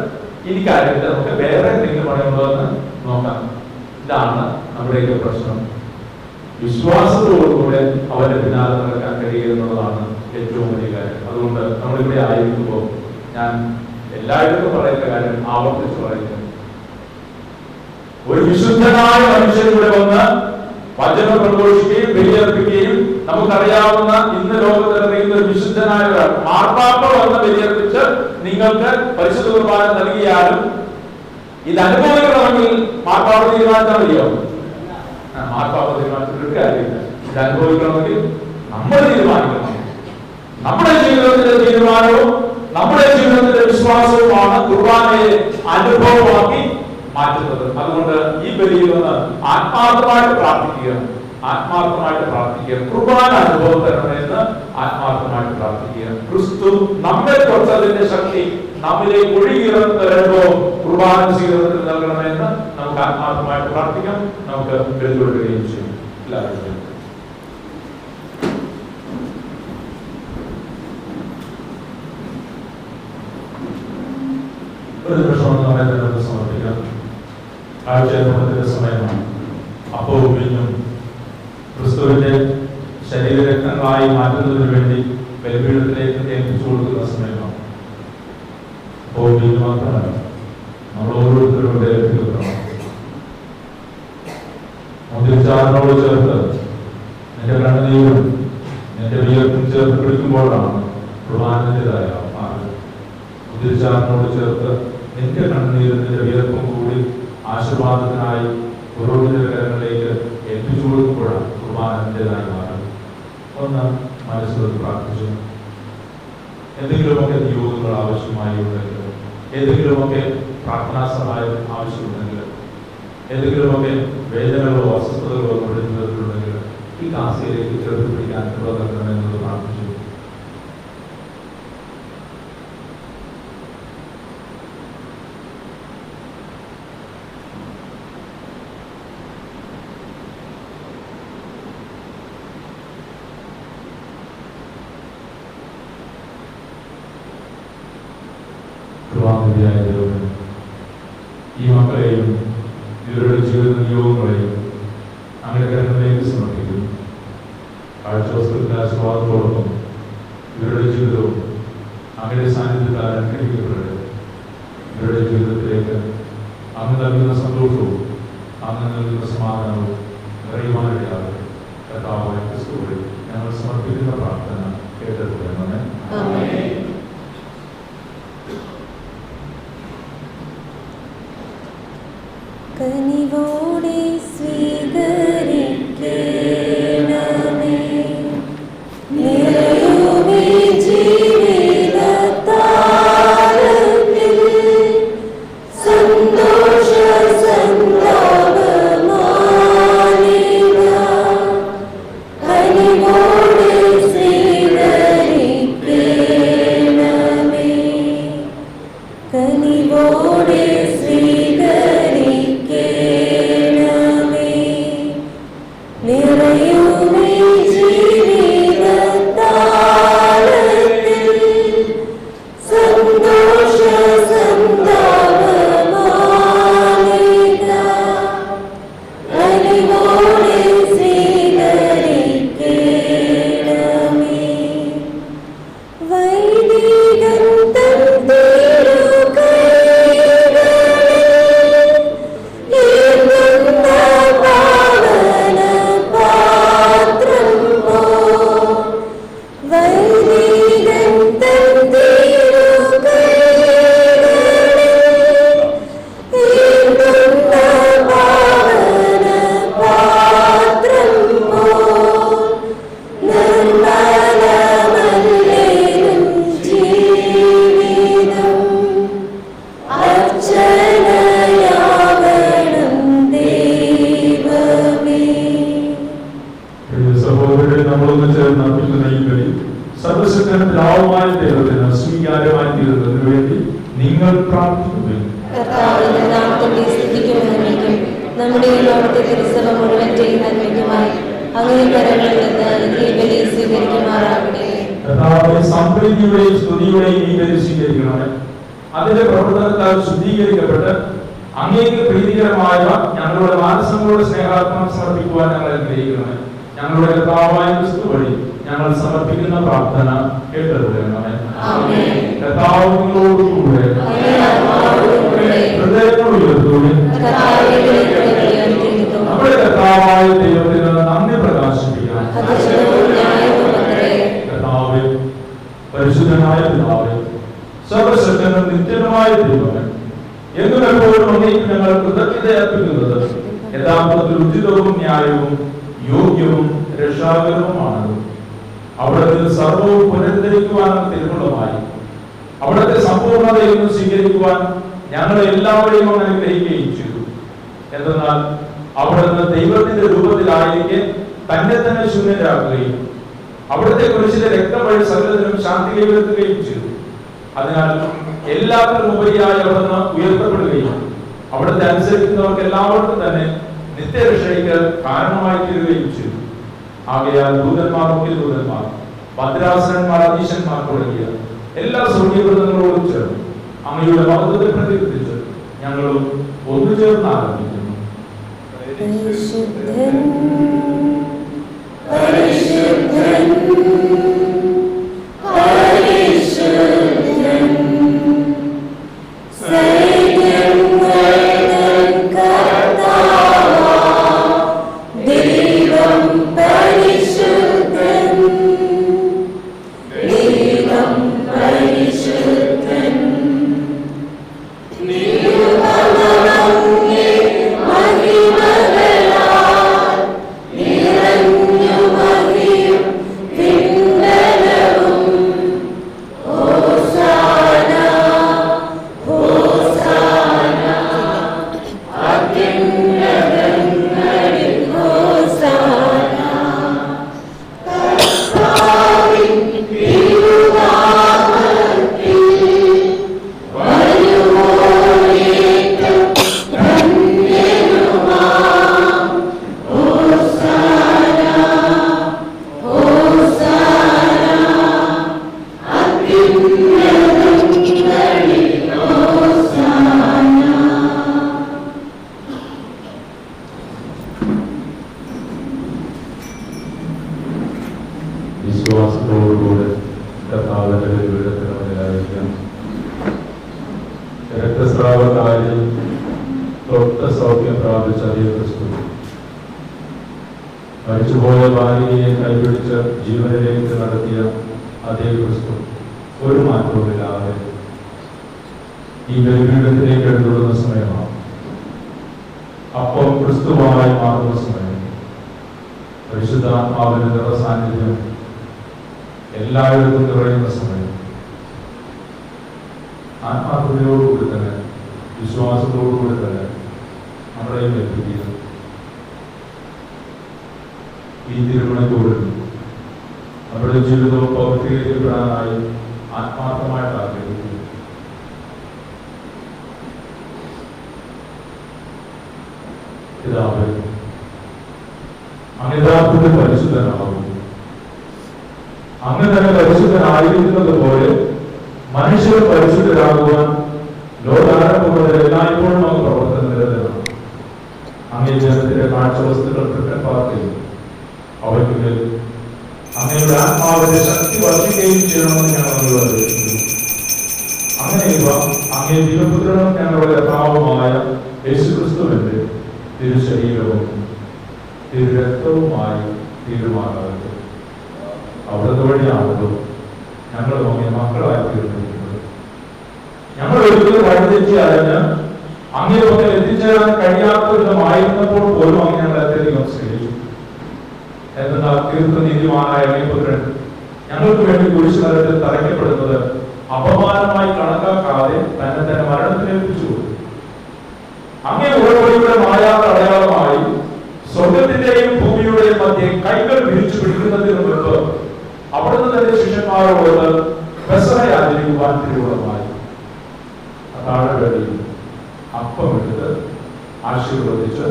ഇനി കാര്യമില്ല, നമുക്ക് വേറെ എന്തെങ്കിലും പണിയുണ്ടോ എന്ന് നോക്കാം. ഇതാണ് നമ്മുടെയൊക്കെ പ്രശ്നം. വിശ്വാസത്തോടുകൂടെ അവന്റെ പിന്നാലെ നടക്കാൻ കഴിയുക എന്നുള്ളതാണ് ഏറ്റവും വലിയ കാര്യം. അതുകൊണ്ട് നമ്മളിവിടെ ആയിരിക്കുമ്പോൾ ഞാൻ എല്ലായിടത്തും പറയുന്ന കാര്യം ആവർത്തിച്ച് പറയുന്നു. ഒരു വിശുദ്ധനായ മനുഷ്യൻ ഇവിടെ വന്ന് വചനം പ്രഘോഷിക്കുകയും ബലിയർപ്പിക്കുകയും നമുക്കറിയാവുന്ന ഇന്ന് ലോകത്തിലറിയുന്ന ഒരു വിശുദ്ധനായ ഒരാൾ മാർപ്പാപ്പ വന്ന് ബലിയർപ്പിച്ച് നിങ്ങൾക്ക് പരിശുദ്ധ കുർബാന നൽകിയാലും ഇത് അനുഭവിക്കണമെങ്കിൽ മാർപ്പാപ്പ തീരുമാനിച്ചാൽ മതിയോ? മാർപ്പാപ്പ തീരുമാനിച്ചിട്ട് കാര്യമില്ല. ഇത് അനുഭവിക്കണമെങ്കിൽ നമ്മൾ തീരുമാനിക്കണം. നമ്മുടെ ജീവിതത്തിന്റെ തീരുമാനവും നമ്മുടെ ജീവിതത്തിന്റെ വിശ്വാസവുമാണ് കുർബാനയെ അനുഭവമാക്കി മാറ്റുന്നത്. അതുകൊണ്ട് ഈ ബലിയിൽ നിന്ന് ആത്മാർത്ഥമായിട്ട് പ്രാർത്ഥിക്കുക, ആത്മാർത്ഥമായിട്ട് പ്രാർത്ഥിക്കുക. കുർബാന അനുഭവം തരണമെന്ന് ആത്മാർത്ഥമായിട്ട് പ്രാർത്ഥിക്കുക. ക്രിസ്തു നമ്മെ തൊട്ടതിന്റെ ശക്തി നമ്മിലേക്ക് ഒഴുകിയിറങ്ങുന്ന അനുഭവം കുർബാന സ്വീകരണത്തിൽ നൽകണമെന്ന് നമുക്ക് ആത്മാർത്ഥമായിട്ട് പ്രാർത്ഥിക്കാം. നമുക്ക് ബലികൊടുക്കുകയും ചെയ്യും. എല്ലാവരും ഒരു നിമിഷം നമ്മെ തന്നെ സമർപ്പിക്കാം. കാഴ്ചയുടെ സമയമാണ്. അപ്പവും വീഞ്ഞും ക്രിസ്തുവിന്റെ ശരീരരക്തങ്ങളായി മാറ്റുന്നതിന് വേണ്ടി ബലിപീഠത്തിലേക്ക് ഏൽപ്പിച്ചു കൊടുക്കുന്ന സമയമാണ്. അപ്പവും വീഞ്ഞു മാത്രമല്ല, നമ്മൾ ഓരോരുത്തരും ഏൽപ്പിക്കണം. മുതിർച്ചാറിനോട് ചേർത്ത് നിന്റെ കണ്ണുനീരും നിന്റെ വിയർപ്പും ചേർത്ത് പിടിക്കുമ്പോഴാണ് കുർബാനയുടേതായ മാർഗം. മുതിർച്ചാറിനോട് ചേർത്ത് നിന്റെ കണ്ണുനീരും നിന്റെ വിയർപ്പും കൂടി ആശീർവാദത്തിനായി ഓരോരുത്തരുടെ കരങ്ങളിലേക്ക് ഏൽപ്പിച്ചു കൊടുക്കുമ്പോഴാണ് കുർബാനയുടേതായ മാർഗം. ഒന്ന് മനസ്സിൽ പ്രാർത്ഥിച്ചു. എന്തെങ്കിലുമൊക്കെ നിയോഗങ്ങൾ ആവശ്യമായി ഉണ്ടെങ്കിൽ, ഏതെങ്കിലുമൊക്കെ പ്രാർത്ഥനാ സഹായം ആവശ്യമുണ്ടെങ്കിൽ, ഏതെങ്കിലുമൊക്കെ വേദനകളോ അസ്വസ്ഥതകളോ കൊടുത്തിട്ടുണ്ടെങ്കിൽ ഈ കാശയിലേക്ക് ചേർത്ത് പിടിക്കാൻ എന്നുള്ളത് പ്രാർത്ഥിച്ചു. ഈ മക്കളെയും ഇവരുടെ ജീവിത നിയോഗങ്ങളെയും അങ്ങനെ കരങ്ങളിലേക്ക് സമർപ്പിക്കുന്നു. കാഴ്ചവസ്തുക്കളുടെ ആശീർവാദത്തോടൊപ്പം ഇവരുടെ ജീവിതവും അങ്ങനെ സാന്നിധ്യത്താൽ അനുഗ്രഹിക്കപ്പെടട്ടെ. ഇവരുടെ ജീവിതത്തിലേക്ക് അങ്ങ് നൽകുന്ന സന്തോഷവും അങ്ങ് നൽകുന്ന സമാധാനവും നിറയുവാനിടയാകട്ടെ. കർത്താവായ ക്രിസ്തു വഴി ഞങ്ങൾ സമർപ്പിക്കുന്ന പ്രാർത്ഥന കേട്ടതുപോലെ കനിവോടെ സ്വീകരിക്കണമേ. നിറയുമേ ജീവിതത്താരത്തിൽ സന്തോഷ സന്താപമാലിക. കനിവോടെ സ്വീകരിക്കണമേ. കനിവോടെ നിറയുമേ ജീവിതത്താരത്തിൽ സന്തോഷ സന്താപമാലിക. കനിവോടെ സ്വീകരിക്കണമേ. വൈദികൻ തൻ അതിന്റെ പ്രവർത്തനത്താൽ ശുദ്ധീകരിക്കപ്പെട്ട് അങ്ങേക്ക് പ്രീതികരമായ ഞങ്ങളുടെ മാനസങ്ങളോട് സ്നേഹാത്മം സമർപ്പിക്കുവാൻ ഞങ്ങൾ അനുഗ്രഹിക്കണമേ. ഞങ്ങളുടെ കർത്താവായ ക്രിസ്തു വഴി ഞങ്ങൾ സമർപ്പിക്കുന്ന പ്രാർത്ഥന കേട്ടതുപോലെ കർത്താവിനോടുകൂടെ ഹൃദയങ്ങൾ ഉയർത്തുകൂടി നമ്മുടെ കർത്താവായ ദൈവത്തിന് നന്ദി പ്രകാശിപ്പിക്കാം. കർത്താവേ, പരിശുദ്ധനായ പിതാവേ, സർവശക്തനും നിത്യനുമായ ദൈവമേ, എന്നും എപ്പോഴും അങ്ങേക്ക് ഞങ്ങൾ കൃതജ്ഞത അർപ്പിക്കുന്നത് യഥാർത്ഥത്തിൽ ഉചിതവും ന്യായവും യോഗ്യവും രക്ഷാകരവുമാണ്. അവിടുത്തെ സർവവും പുനരുദ്ധരിക്കുവാനും തിരുവുള്ളമായി അവിടുത്തെ സമ്പൂർണ്ണതയിൽ നിന്ന് സ്വീകരിക്കുവാൻ ഞങ്ങളെ എല്ലാവരെയും അനുഗ്രഹിക്കുകയും ചെയ്തു. എന്തെന്നാൽ അവിടുന്ന് ദൈവത്തിന്റെ രൂപത്തിലായിരിക്കെ തന്നെ തന്നെ ശൂന്യരാക്കുകയും അവിടുത്തെ കുരിശിലെ രക്തം വഴി സകലത്തിനും ശാന്തി കൈവരുത്തുകയും ചെയ്തു. അതിനാൽ എല്ലാത്തിനും ഉപരിയായി അവിടുന്ന് ഉയർത്തപ്പെടുകയും അവിടുത്തെ അനുസരിക്കുന്നവർക്ക് എല്ലാവർക്കും തന്നെ നിത്യരക്ഷയ്ക്ക് കാരണമായി തീരുകയും ചെയ്തു. ആകയാൽ ദൂതന്മാർ, മുഖ്യ ദൂതന്മാർ, ഭദ്രാസനന്മാർ, അധീശന്മാർ തുടങ്ങിയ എല്ലാ സ്വർഗീയവൃത്തങ്ങളോടും ചേർന്ന് അങ്ങയുടെ മഹത്വത്തെ പ്രകീർത്തിച്ച് ഞങ്ങളും ഒന്നു ചേർന്ന് ആരംഭിക്കുന്നു. പരിശുദ്ധൻ പരിശുദ്ധൻ പരിശുദ്ധൻ സൈന്യങ്ങളുടെ കർത്താവാം ദൈവം പരിശുദ്ധൻ ദൈവം പരിശുദ്ധൻ നിരുപമങ്ങേ മഹിമകളാൽ നിറഞ്ഞു മഹിയും പിൻബലവും ഹോസാന ഹോസാന അത്യുന്നതങ്ങളിൽ ഹോസാന കർത്താവിൻ തിരുനാമത്തിൽ വരുവോനേറ്റം ധന്യനുമാം ഹോസാന ഹോസാന അത്യുന്നതങ്ങളിൽ ഹോസാന. വിശ്വാസത്തോടുകൂടെ കർത്താവിന്റെ വിവരത്തിനായിരിക്കാം. രക്തസ്രാവക്കാരിൽ തൊട്ട സൗഖ്യം പ്രാപിച്ച അതേ ക്രിസ്തു മരിച്ചുപോയ ഭാര്യയെ കൈപിടിച്ച് ജീവനിലേക്ക് നടത്തിയ അതേ ക്രിസ്തു ഒരു മാറ്റവുമില്ലാതെ ഈ ബലിപീഠത്തിലേക്ക് എഴുതുന്ന സമയമാണ്. അപ്പം ക്രിസ്തുവായി മാറുന്ന സമയം. പരിശുദ്ധാത്മാവിന്റെ നിറസാന്നിധ്യം എല്ലായിടത്തും നിറയുന്ന സമയം. ആത്മാർത്ഥതയോടുകൂടി തന്നെ വിശ്വാസത്തോടുകൂടി തന്നെ നമ്മളെയും എത്തിക്കുക. ഈ തിരുമണത്തോട് നമ്മുടെ ജീവിതവും പൗത്രീകരിക്കപ്പെടാനായി ആത്മാർത്ഥമായിട്ട് ആഗ്രഹിക്കുന്നു. പിതാവേ, അങ്ങ് യഥാർത്ഥത്തിൽ പരിശുദ്ധനാകുന്നു. അങ്ങ് തന്നെ പരിശുദ്ധനായിരിക്കുന്നത് പോലെ മനുഷ്യർ പരിശുദ്ധരാകുവാൻ ലോകാരംഭം മുതൽ എല്ലായ്പ്പോഴും അങ്ങ് പ്രവർത്തനം നിരന്തരമാണ്. അങ്ങേ ജനത്തിന്റെ കാഴ്ചവസ്തുക്കൾ പാർക്കുകയും അവയ്ക്ക് മേൽ അങ്ങയുടെ ആത്മാവിന്റെ ശക്തി വർദ്ധിക്കുകയും ചെയ്യണമെന്ന് ഞങ്ങൾ അപേക്ഷിക്കുന്നു. അങ്ങനെ ഇവ അങ്ങേ ദൈവപുത്രനും ഞങ്ങളുടെ കർത്താവുമായ യേശുക്രിസ്തുവിന്റെ തിരുശരീരവും തിരുരക്തവുമായി തീരുമാനമാകട്ടെ. അവിടുത്തെ വഴിയാണല്ലോ ഞങ്ങൾ അങ്ങേ മക്കളായി തീർന്നിരിക്കുന്നത്. ഞങ്ങൾ ഒരിക്കലും വഴിതെറ്റി അറിഞ്ഞ് അങ്ങേ പക്കൽ എത്തിച്ചേരാൻ കഴിയാത്ത വിധമായിരുന്നപ്പോൾ പോലും അങ്ങ് ഞങ്ങളെ അത്യധികം സ്നേഹിച്ചു. എന്നാൽ തീർത്ഥനീതിമാനായ അങ്ങേപുത്രൻ ഞങ്ങൾക്ക് വേണ്ടി കുരിശുമരത്തിൽ തറയ്ക്കപ്പെടുന്നത് അപമാനമായി കണക്കാക്കാതെ തന്നെ തന്നെ മരണത്തിലേൽപ്പിച്ചു. അങ്ങേ ഉടമ്പടിയുടെ മായാത്ത അടയാളമായി സ്വർഗത്തിന്റെയും ഭൂമിയുടെയും മധ്യേ കൈകൾ വിരിച്ചു പിടിക്കുന്നതിന് മുൻപ് അവിടുന്ന് തന്റെ ശിഷ്യന്മാരോട് പെസഹ ആചരിക്കുവാൻ തിരുവുള്ളമായി. താഴെവേളയിൽ അപ്പമെടുത്ത് ആശീർവദിച്ച്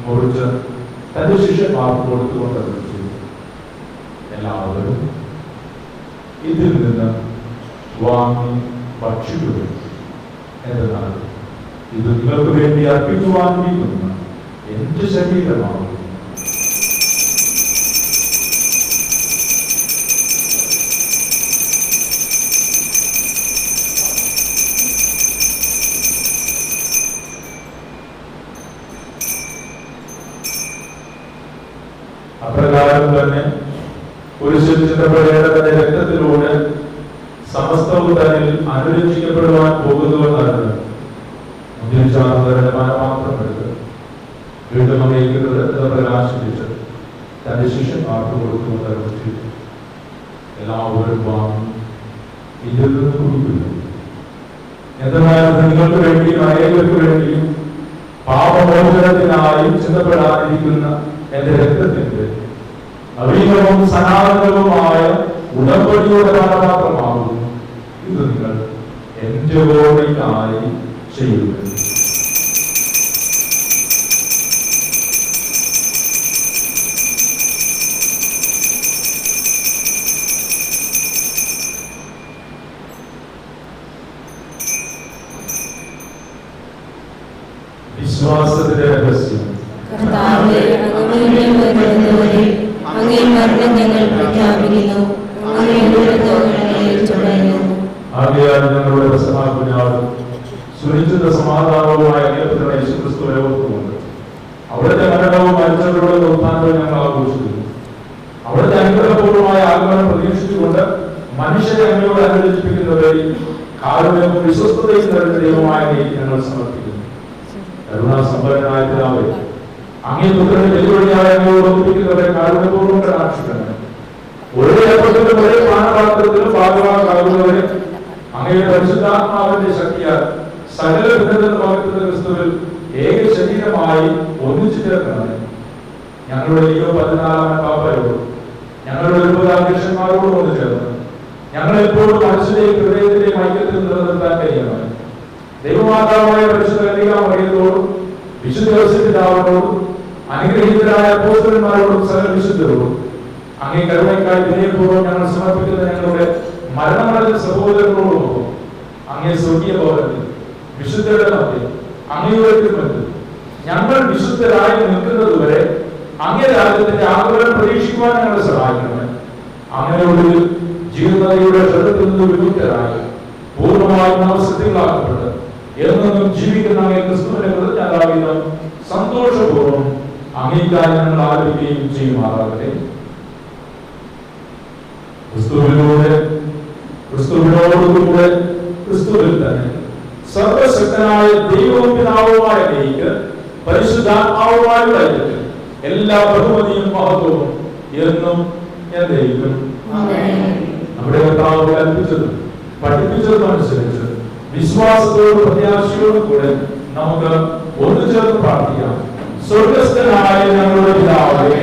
മുറിച്ച് തന്റെ ശിഷ്യന്മാർക്ക് കൊടുത്തുകൊണ്ട് ചെയ്തു. എല്ലാവരും ഇതിൽ നിന്ന് വാങ്ങി ഭക്ഷിക്കുക. എന്നാൽ ഇത് നിങ്ങൾക്ക് വേണ്ടി അർപ്പിക്കുവാൻ നീക്കുന്ന എന്റെ ശരീരമാകുന്നു. അപ്രകാരം തന്നെ കുരിശിൽ ചിന്തപ്പെടേണ്ടതിന്റെ രക്തത്തിലൂടെ സമസ്തവും തന്നിൽ അനുരഞ്ജിക്കപ്പെടുവാൻ പോകുന്നുവെന്നറിഞ്ഞ് മുദ്രിച്ചാർന്നവരുടെ മനമാത്രം എടുത്ത് വീണ്ടും അങ്ങേക്ക് പ്രകാശിപ്പിച്ച് തന്റെ ശിഷ്യന്മാർക്ക് കൊടുത്തുകൊണ്ട് എല്ലാവരും വാങ്ങി ഇതിൽ നിന്ന് കുടിക്കുന്നു. എന്നാൽ നിങ്ങൾക്ക് വേണ്ടിയും അനേകർക്ക് വേണ്ടിയും പാപമോചനത്തിനായി ചിന്തപ്പെടാതിരിക്കുന്ന എന്റെ രക്തത്തിന്റെ നവീനവും സനാതനവുമായ ഉടമ്പടിയുടെ പാനപാത്രമാകുന്നു. ഇത് നിങ്ങൾ എന്റെ ഓർമ്മയ്ക്കായി ചെയ്യുക. എന്ന് ഞങ്ങൾ പ്രഖ്യാപിക്കുന്നു. അങ്ങയുടെ ദൂതങ്ങളെ ഏറ്റുപറയുന്നു. ആകയാൽ ഞങ്ങളുടെ പ്രസന്നാകുഞ്ഞാവും സുനിശ്ചിത സമാധാനവുമായ പുത്രനായ യേശുക്രിസ്തുവിനെ ഓർത്തുകൊണ്ട് അവിടുത്തെ മരണവും മരിച്ചവരുടെ ഉത്ഥാനവും ഞങ്ങൾ ആഘോഷിക്കുന്നു. അവിടുത്തെ അനുഗ്രഹപൂർവമായ ആഗമനം പ്രതീക്ഷിച്ചുകൊണ്ട് മനുഷ്യരെ അങ്ങയോട് അനുരഞ്ജിപ്പിക്കുന്നവരെ കാരുണ്യവും വിശ്വസ്തതയും നിറഞ്ഞ ദൈവമായ ഞങ്ങൾ സമർപ്പിക്കുന്നു. കരുണാസമ്പന്നനായ പിതാവേ, അങ്ങേ പുത്രനെ വെല്ലുവിളിയായ അങ്ങയോട് ഒന്നിപ്പിക്കുന്നവരെ കാരുണ്യപൂർവ്വം കടാക്ഷിക്കണം. ഒരേ അപ്പത്തിലും ഒരേ പാനപാത്രത്തിലും ഭാഗമാകാവുന്നവരെ അങ്ങയുടെ പരിശുദ്ധാത്മാവിന്റെ ശക്തിയാൽ സകല ഭിന്നതമാക്കുന്ന ക്രിസ്തുവിൽ ഏക ശരീരമായി ഒന്നിച്ചു ചേർക്കണമേ. ഞങ്ങളുടെ ലിയോ 14 പാപ്പയോടും ഞങ്ങളുടെ 20 അധ്യക്ഷന്മാരോടും ഒന്ന് ചേർന്ന് ഞങ്ങളെപ്പോഴും മനസ്സിലെയും ഹൃദയത്തിലെയും ഐക്യത്തിൽ നിലനിർത്താൻ കഴിയണമേ. ദൈവമാതാവായ പരിശുദ്ധ കന്യകാമറിയത്തോടും വിശുദ്ധ യോസേപ്പിതാവിനോടും അനുഗ്രഹീതരായ അപ്പോസ്തലന്മാരോടും സകല വിശുദ്ധരോടും അങ്ങേ കരുണയ്ക്കായി വിനയപൂർവ്വം ഞങ്ങൾ സമർപ്പിക്കുന്ന ഞങ്ങളുടെ മരണമടഞ്ഞ സഹോദരങ്ങളോടൊപ്പം അങ്ങേ സ്വർഗീയ ഭവനത്തിൽ വിശുദ്ധരുടെ മധ്യം അങ്ങയുടെ തിരുമത്തിൽ ഞങ്ങൾ വിശുദ്ധരായി നിൽക്കുന്നതുവരെ അങ്ങേ രാജ്യത്തിന്റെ ആഗമനം പ്രതീക്ഷിക്കുവാൻ ഞങ്ങളെ സഹായിക്കണമേ. അങ്ങനെയുള്ള ജീവിതയുടെ ക്ഷണത്തിൽ നിന്ന് വിമുക്തരായി പൂർണ്ണമായും നവസത്യങ്ങളാക്കപ്പെട്ട് എന്നും ജീവിക്കുന്ന അങ്ങേ ക്രിസ്തുവിനെ കൃതജ്ഞതാവിധം സന്തോഷപൂർവ്വം അങ്ങേക്കായി ഞങ്ങൾ ആലപിക്കുകയും ചെയ്യുമാറാകട്ടെ. ക്രിസ്തുവിനോടുകൂടെ ക്രിസ്തുവിൽ തന്നെ സർവശക്തനായ ദൈവവും പിതാവുമായ അങ്ങേക്ക് പരിശുദ്ധാത്മാവുമായുള്ള ഐക്യത്തിൽ എല്ലാ ബഹുമതിയും മഹത്വവും എന്നും എന്നേക്കും നമ്മുടെ കർത്താവ് കൽപ്പിച്ചതും പഠിപ്പിച്ചതും അനുസരിച്ച് വിശ്വാസത്തോടും പ്രത്യാശയോടും കൂടെ നമുക്ക് ഒന്നു ചേർന്ന് പ്രാർത്ഥിക്കാം. സ്വർഗസ്ഥനായ ഞങ്ങളുടെ പിതാവേ,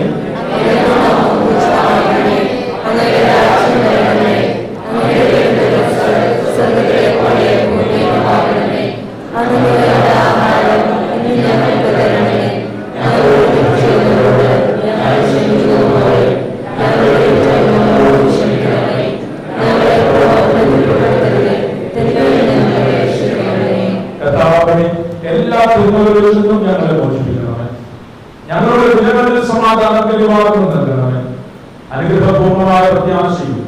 എല്ലാ തിന്മകളിൽ നിന്നും ഞങ്ങളെ മോചിപ്പിക്കണമേ. ഞങ്ങളുടെ ദിനങ്ങളിൽ സമാധാനത്തിന് വാർത്ത നൽകണമേ. അനുഗ്രഹപൂർണമായ പ്രത്യാശയും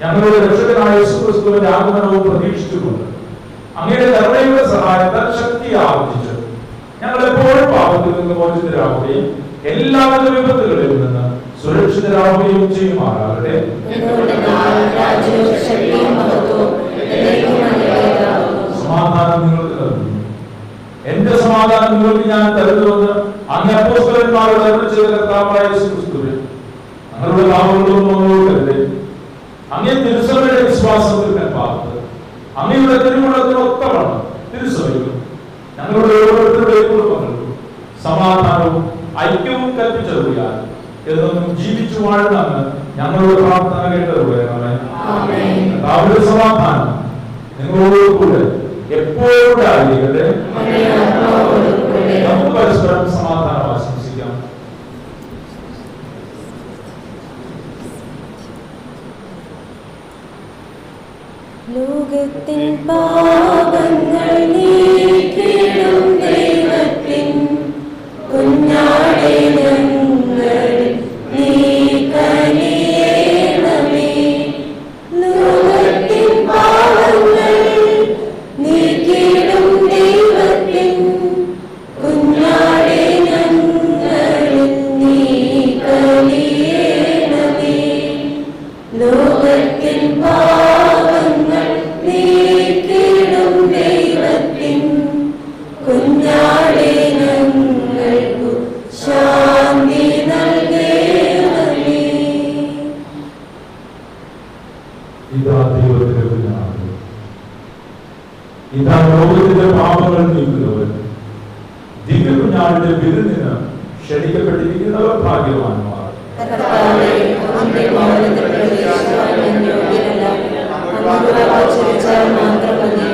ഞങ്ങളുടെ രക്ഷകനായ യേശുക്രിസ്തുവിന്റെ ആഗമനവും പ്രതീക്ഷിച്ചുകൊണ്ട് അങ്ങയുടെ കരുണയുടെ സഹായത്താൽ ശക്തി ആർജിച്ച് ഞങ്ങൾ എപ്പോഴും പാപത്തിൽ നിന്ന് മോചിതരാകുകയും എല്ലാവിധ വിപത്തുകളിൽ നിന്ന് സുരക്ഷിതരാകുകയും ചെയ്യുമാറാകട്ടെ. സമാധാനം നിങ്ങൾക്ക് തരുന്നു. എന്റെ സമാധാനം നിങ്ങൾക്ക് ഞാൻ തരുന്നുവെന്ന് അങ്ങ് അപ്പോസ്തലന്മാരോട് അരുളി ചെയ്ത കർത്താവായ യേശുക്രിസ്തുവേ, ഞങ്ങളുടെ പാപങ്ങളൊന്നും നോക്കരുതേ. അങ്ങേ തിരുസഭയുടെ വിശ്വാസത്തിൽ കൽപ്പാർത്ത് അങ്ങയുടെ തിരുമുളത്തിന് ഒത്തവണ്ണം തിരുസഭയും ഞങ്ങളുടെ ഓരോരുത്തരുടെയും കുടുംബങ്ങൾക്കും സമാധാനവും ഐക്യവും കൽപ്പിച്ചറിയാൻ എന്നും ജീവിച്ചു വാഴുന്ന ഞങ്ങളുടെ പ്രാർത്ഥന കേട്ടറിയണമേ. കർത്താവിന്റെ സമാധാനം നിങ്ങളോട് കൂടെ എപ്പോഴും ആയിരിക്കട്ടെ. നമുക്ക് പരസ്പരം സമാധാനം ആശംസിക്കാം. ലോകത്തിൻ പാപങ്ങൾ നീക്കിടും ദൈവത്തിൻ കുഞ്ഞാടേ ഞങ്ങളിൽ നീ കനിയേണമേ. ലോകത്തിൻ പാപങ്ങൾ നീക്കിടും ദൈവത്തിൻ കുഞ്ഞാടേ ഞങ്ങളിൽ നീ കനിയേണമേ. ലോകത്തിൻ പാപങ്ങൾ നീക്കിടും ദൈവത്തിൻ കുഞ്ഞാടേ ഞങ്ങൾക്കു ശാന്തി നൽകണമേ. ഇതാ ദൈവത്തിന്റെ കുഞ്ഞാട്, ഇതാ ലോകത്തിന്റെ പാപങ്ങൾ നീക്കുന്നവർ. ദിവ്യ കുഞ്ഞാടിന്റെ വിരുന്നിന് ക്ഷണിക്കപ്പെട്ടിരിക്കുന്നവർ ഭാഗ്യവാന്മാർ. കർത്താവേ, അങ്ങയുടെ ഭവനത്തിൽ പ്രവേശിക്കുവാൻ ഞാൻ യോഗ്യനല്ല. അങ്ങ് വാചരിച്ചാൽ മാത്രം മതി,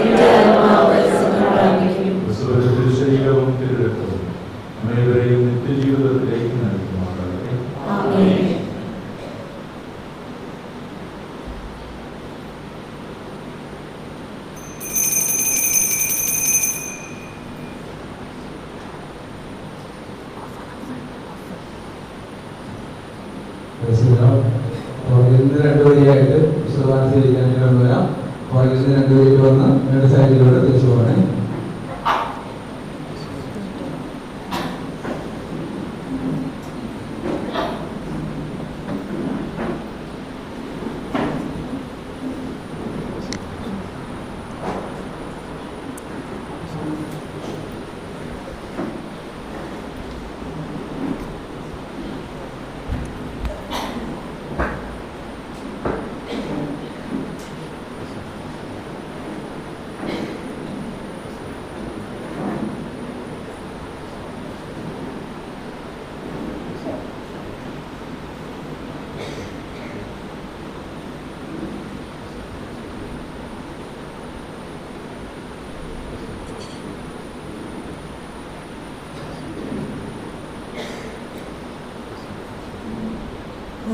എന്റെ ആത്മാവ് സുഖം പ്രാപിക്കും. ക്രിസ്തുവിന്റെ തിരുശരീരവും തിരുരക്തവും നമ്മേവരെയും നിത്യജീവിതത്തിലേക്ക് നയിക്കുമാറാകട്ടെ. ആമേൻ. പുറകിൽ നിന്ന് 2 വരിയായിട്ട് വിശ്വവാന സ്വീകരിക്കാൻ കൊണ്ടുവരാം. പുറകിൽ നിന്ന് 2 വരിയിൽ വന്ന് 2 സൈഡിലൂടെ തിരിച്ചു പോകണേ.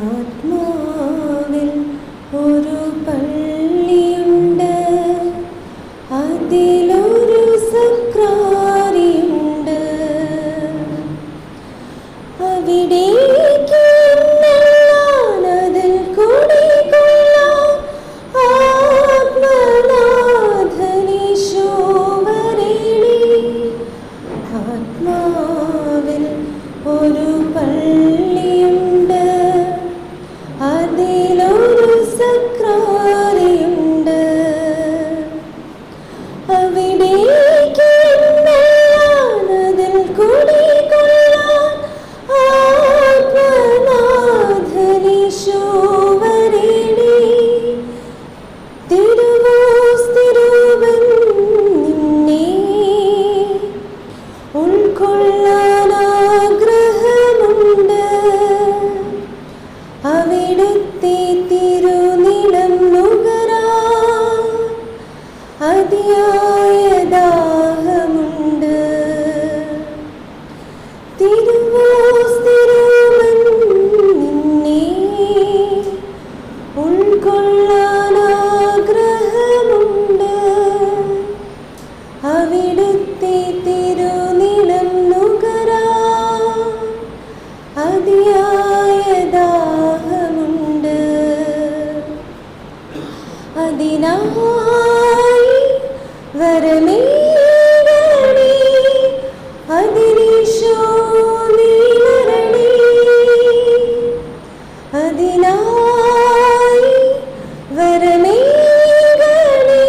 ആത്മാവിൽ ഒരു പള്ളിയുണ്ട്, അതിലൊരു സക്രാരിയുണ്ട്. അവിടേക്ക് എന്നെല്ലാം അതിൽ കുടികൊള്ളാം. ആത്മനാഥനീശോ വരേണി. ആത്മാവിൽ ഒരു പള്ളിയുണ്ട്, അതിലൊരു സക്രാരിയുണ്ട്. അവിടേക്ക് എന്നെല്ലാം അതിൽ കുടികൊള്ളാം. ആത്മനാഥനീശോ വരേണി. തിരുവോസ്തിരൂപൻ നിന്നെ ഉൾക്കൊള്ളാൻ ആഗ്രഹമുണ്ട്. അവിടുത്തെ തിരുനിലം നുകരാൻ അതിയായ ദാഹമുണ്ട്. തിരുവോസ്തിരൂപൻ നിന്നെ ഉൾക്കൊള്ളാൻ ആഗ്രഹമുണ്ട്. അവിടുത്തെ തിരുനിലം നുകരാൻ അതിയായ ദാഹമുണ്ട്. അതിനായി വരമേകണേ, അതിനീശോ നീ വരണേ. അതിനായി വരമേകണേ,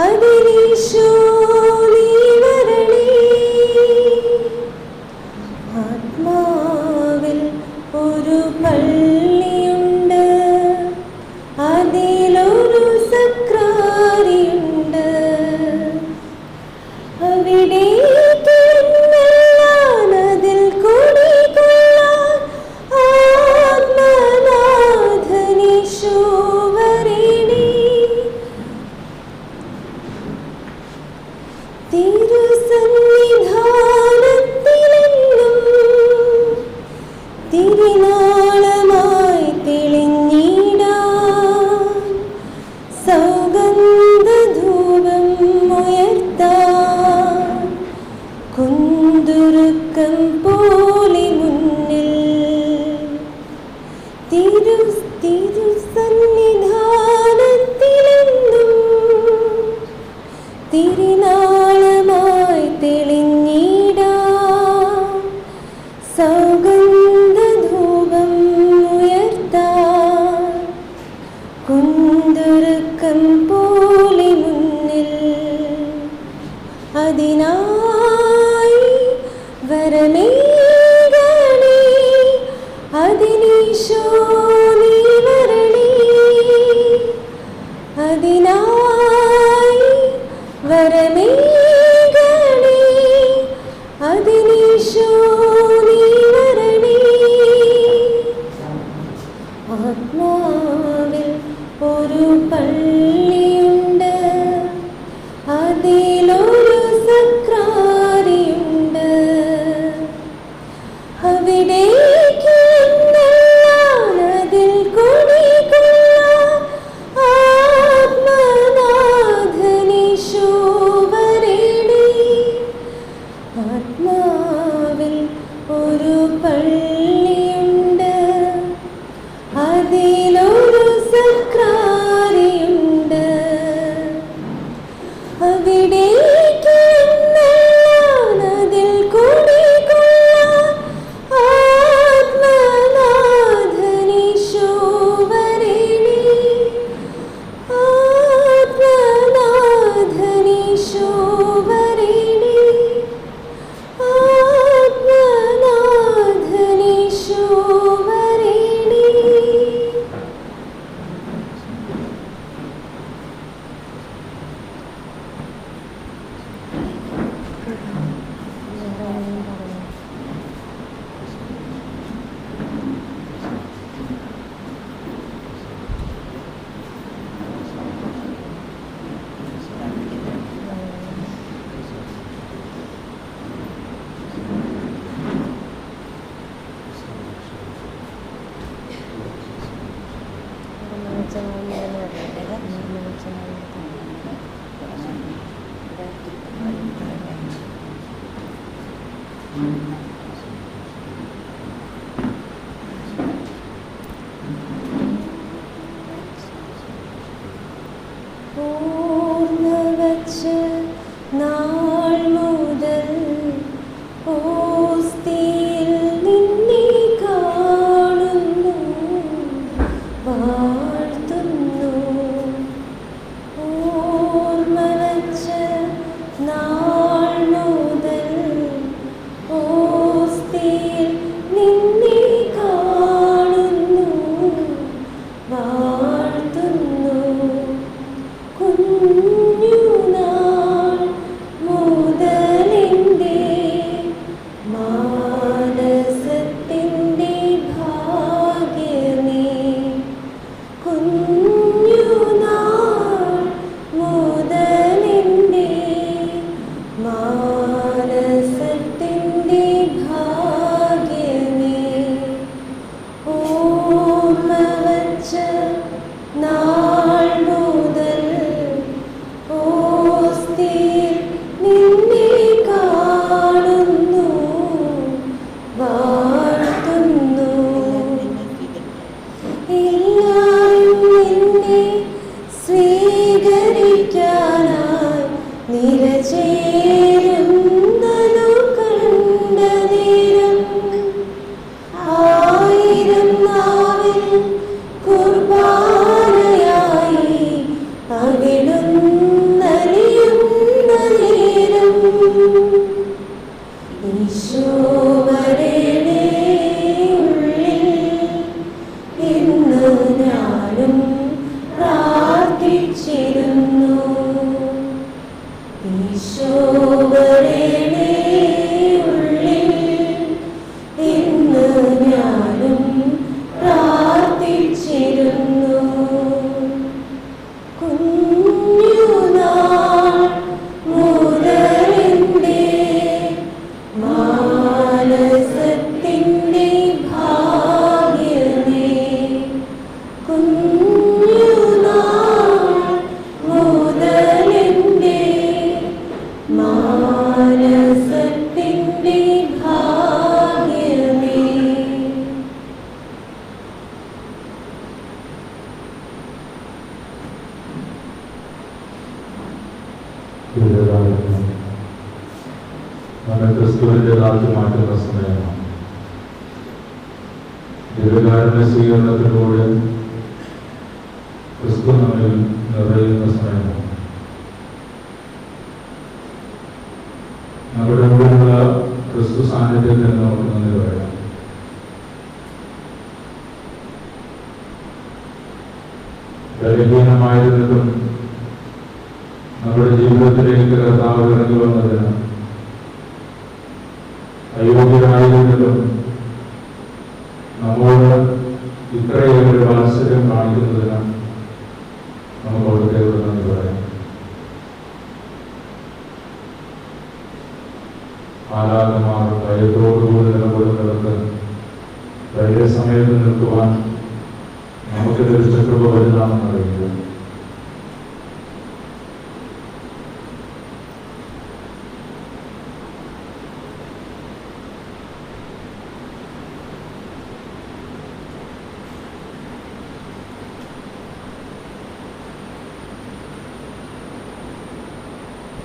അതിനീശോ നീ വരണേ. ആത്മാവിൽ ഒരു പള്ളിയുണ്ട്, അതിലൊരു സക്രാരിയുണ്ട്. അവിടേക്ക് എന്നെല്ലാം അതിൽ കുടികൊള്ളാൻ. ആത്മനാഥനീശോ വരേണി. തിരുസന്നിധാനത്തിലെന്നും തിരുനാളമായി തെളിഞ്ഞിടാൻ സൗഗന്ധധൂപം ഉയർത്താൻ കുന്തുരുക്കം പോലെ മുന്നിൽ തിരുസന്നിധാനത്തിലെന്നും തിരുനാളമായി തെളിഞ്ഞിടാൻ സൗഗന്ധധൂപം ഉയർത്താൻ കുന്തുരുക്കം പോലെ മുന്നിൽ. അതിനായി വരമേകണേ, അതിനീശോ നീ വരണേ. അതിനായി വരമേകണേ, അതിനീശോ നീ വരണേ. ആത്മാവിൽ ഒരു പള്ളിയുണ്ട്, അതിലൊരു സക്രാരിയുണ്ട്. അവിടേക്ക് എന്നെല്ലാം നമ്മെ ക്രിസ്തുവിന്റെ രാജ്യമായിട്ടുള്ള സമയമാണ്. ദിവ്യകാരുണ്യ സ്വീകരണത്തിലൂടെ ക്രിസ്തു നമ്മിൽ നിറയുന്ന സമയമാണ്. നമ്മുടെ മുകളിലുള്ള ക്രിസ്തു സാന്നിധ്യത്തിൽ നമുക്ക് നന്ദി പറയാം. ബലഹീനമായിരുന്നിട്ടും നമ്മുടെ ജീവിതത്തിലേക്ക് കർത്താവ് ഇറങ്ങി വന്നതിന്, അയോഗ്യരായിരുന്നിട്ടും നമ്മോട് ഇത്രയേറെ വാത്സല്യം കാണിക്കുന്നതിന് നമുക്ക് അവിടുത്തെ നന്ദി പറയാം. ആരാധമാർ ഭയത്തോടുകൂടി നിലകൊള്ളുന്നിടത്ത് ധൈര്യസമയത്ത് നിൽക്കുവാൻ നമുക്ക് ലഭിച്ച കൃപ വലുതാണെന്ന് അറിയുക.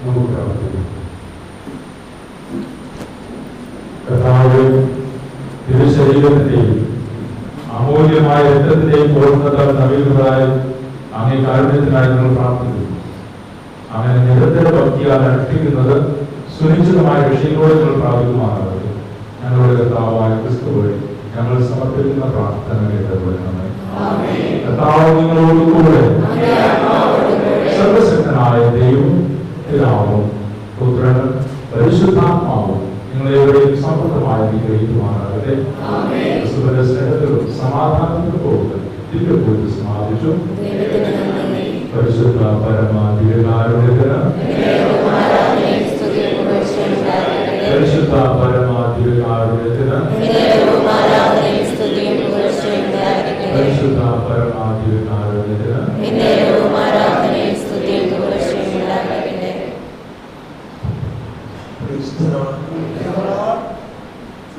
നമുക്ക് പ്രാർത്ഥിക്കാം. കർത്താവേ, തിരുശരീരത്തിന്റെയും അമൂല്യമായ രക്തത്തിന്റെയും പൂർണ്ണത നവീകൃതരായി അങ്ങേ കാരുണ്യത്തിനായി നമ്മൾ പ്രാർത്ഥിക്കുന്നു. അങ്ങനെ നിരന്തര ഭക്തിയാൽ അനുഷ്ഠിക്കുന്നത് സുനിശ്ചിതമായ രക്ഷയിലൂടെ നിങ്ങൾ പ്രാപിക്കുമാറാകട്ടെ. ഞങ്ങളുടെ കർത്താവായ ക്രിസ്തു വഴി ഞങ്ങൾ സമർപ്പിക്കുന്ന പ്രാർത്ഥന കേട്ടതുപോലെ കർത്താവ് നിങ്ങളോടുകൂടെ സർവശക്തനായ ദൈവം, പിതാവും പുത്രനും പരിശുദ്ധാത്മാവും നിങ്ങളെവിടെയും സമൃദ്ധമായി അനുഗ്രഹിക്കുമാറാകട്ടെ. ക്രിസ്തുവിന്റെ സ്നേഹത്തിലും സമാധാനത്തിലും പോകട്ടെ. ദിവ്യപൂജ സമാപിച്ചു. പരിശുദ്ധ പരമ ദിവ്യകാരുണ്യത്തിന്, പരിശുദ്ധ പരമ ദിവ്യകാരുണ്യത്തിന്, പരിശുദ്ധ പരമ ദിവ്യകാരുണ്യത്തിന്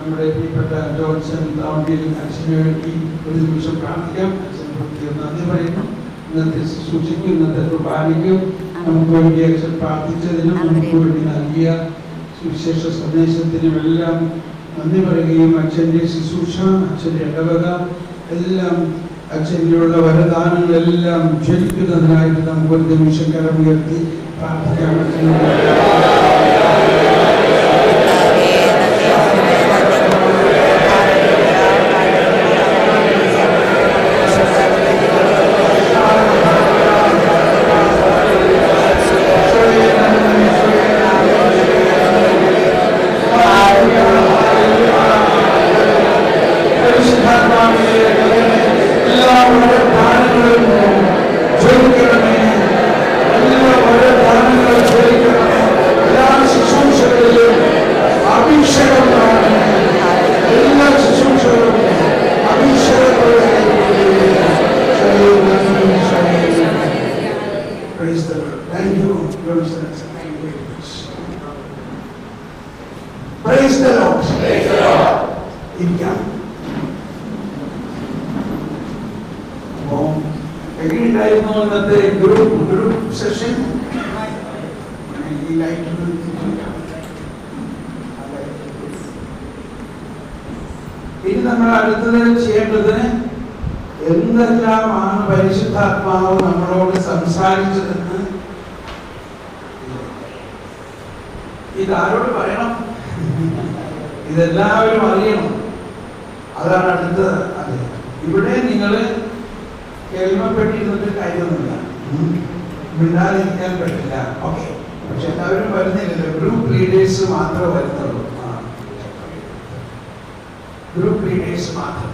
നമ്മുടെ പ്രിയപ്പെട്ട ജോൺസൺ താമ്പിയിൽ അച്ഛന് വേണ്ടി ഒരു നിമിഷം പ്രാർത്ഥിക്കാം. അച്ഛനെ പ്രത്യേകം നന്ദി പറയുന്നു. ഇന്നത്തെ ശുശ്രൂഷയ്ക്കും ഇന്നത്തെ കുർബാനയ്ക്കും നമുക്ക് വേണ്ടി അച്ഛൻ പ്രാർത്ഥിച്ചതിനും നമുക്ക് വേണ്ടി നൽകിയ സുവിശേഷ സന്ദേശത്തിനും എല്ലാം നന്ദി പറയുകയും അച്ഛൻ്റെ ശുശ്രൂഷ, അച്ഛൻ്റെ ഇടവക എല്ലാം അച്ഛനുള്ള വരദാനങ്ങളെല്ലാം ക്ഷണിക്കുന്നതിനായിട്ട് നമുക്കൊരു നിമിഷം കരമുയർത്തി പ്രാർത്ഥിക്കാം. Praise the Lord. Praise the Lord. ഇരിക്കാം. എങ്ങനെയുണ്ടായിരുന്നു ഇന്നത്തെ ഗ്രൂപ്പ് സെഷൻ? ഈ ലൈറ്റ് ഇനി നമ്മൾ അടുത്തത് ചെയ്യേണ്ടത് എന്തെല്ലാമാണ് പരിശുദ്ധാത്മാവ് നമ്മളോട് സംസാരിച്ചതെന്ന് ഇതാരോട് പറയണം? ഇതെല്ലാവരും അറിയണം. അതാണ് അടുത്തത്. അതെ, ഇവിടെ നിങ്ങൾ കേൾമപ്പെട്ടിരുന്നിട്ട് കാര്യമൊന്നുമില്ല, മിണ്ടാതിരിക്കാൻ പറ്റില്ല. ഓക്കെ, പക്ഷെ എല്ലാവരും വരുന്നില്ലല്ലോ. ഗ്രൂപ്പ് ലീഡേഴ്സ് മാത്രമേ വരുന്നുള്ളൂ. ഗ്രൂപ്പ് ലീഡേഴ്സ് മാത്രം.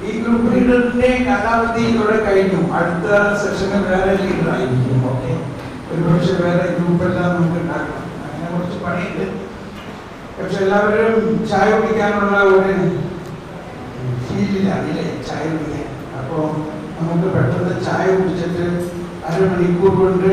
ഈ ഗ്രൂപ്പ് ലീഡറിന്റെ കാലാവധി ഇവിടെ കഴിഞ്ഞു. അടുത്ത സെഷനിൽ വേറെ ലീഡർ ആയിരിക്കും. ഓക്കെ, ഒരുപക്ഷെ വേറെ ഗ്രൂപ്പെല്ലാം നമുക്ക് ഉണ്ടാക്കണം. അങ്ങനെ കുറച്ച് പണിയുണ്ട്. പക്ഷെ എല്ലാവരും ചായ കുടിക്കാനുള്ള ഒരു ഫീലിലാണ് ഇല്ലേ, ചായ കുടിക്കാൻ. അപ്പോൾ നമുക്ക് പെട്ടെന്ന് ചായ കുടിച്ചിട്ട് 1/2 മണിക്കൂർ കൊണ്ട്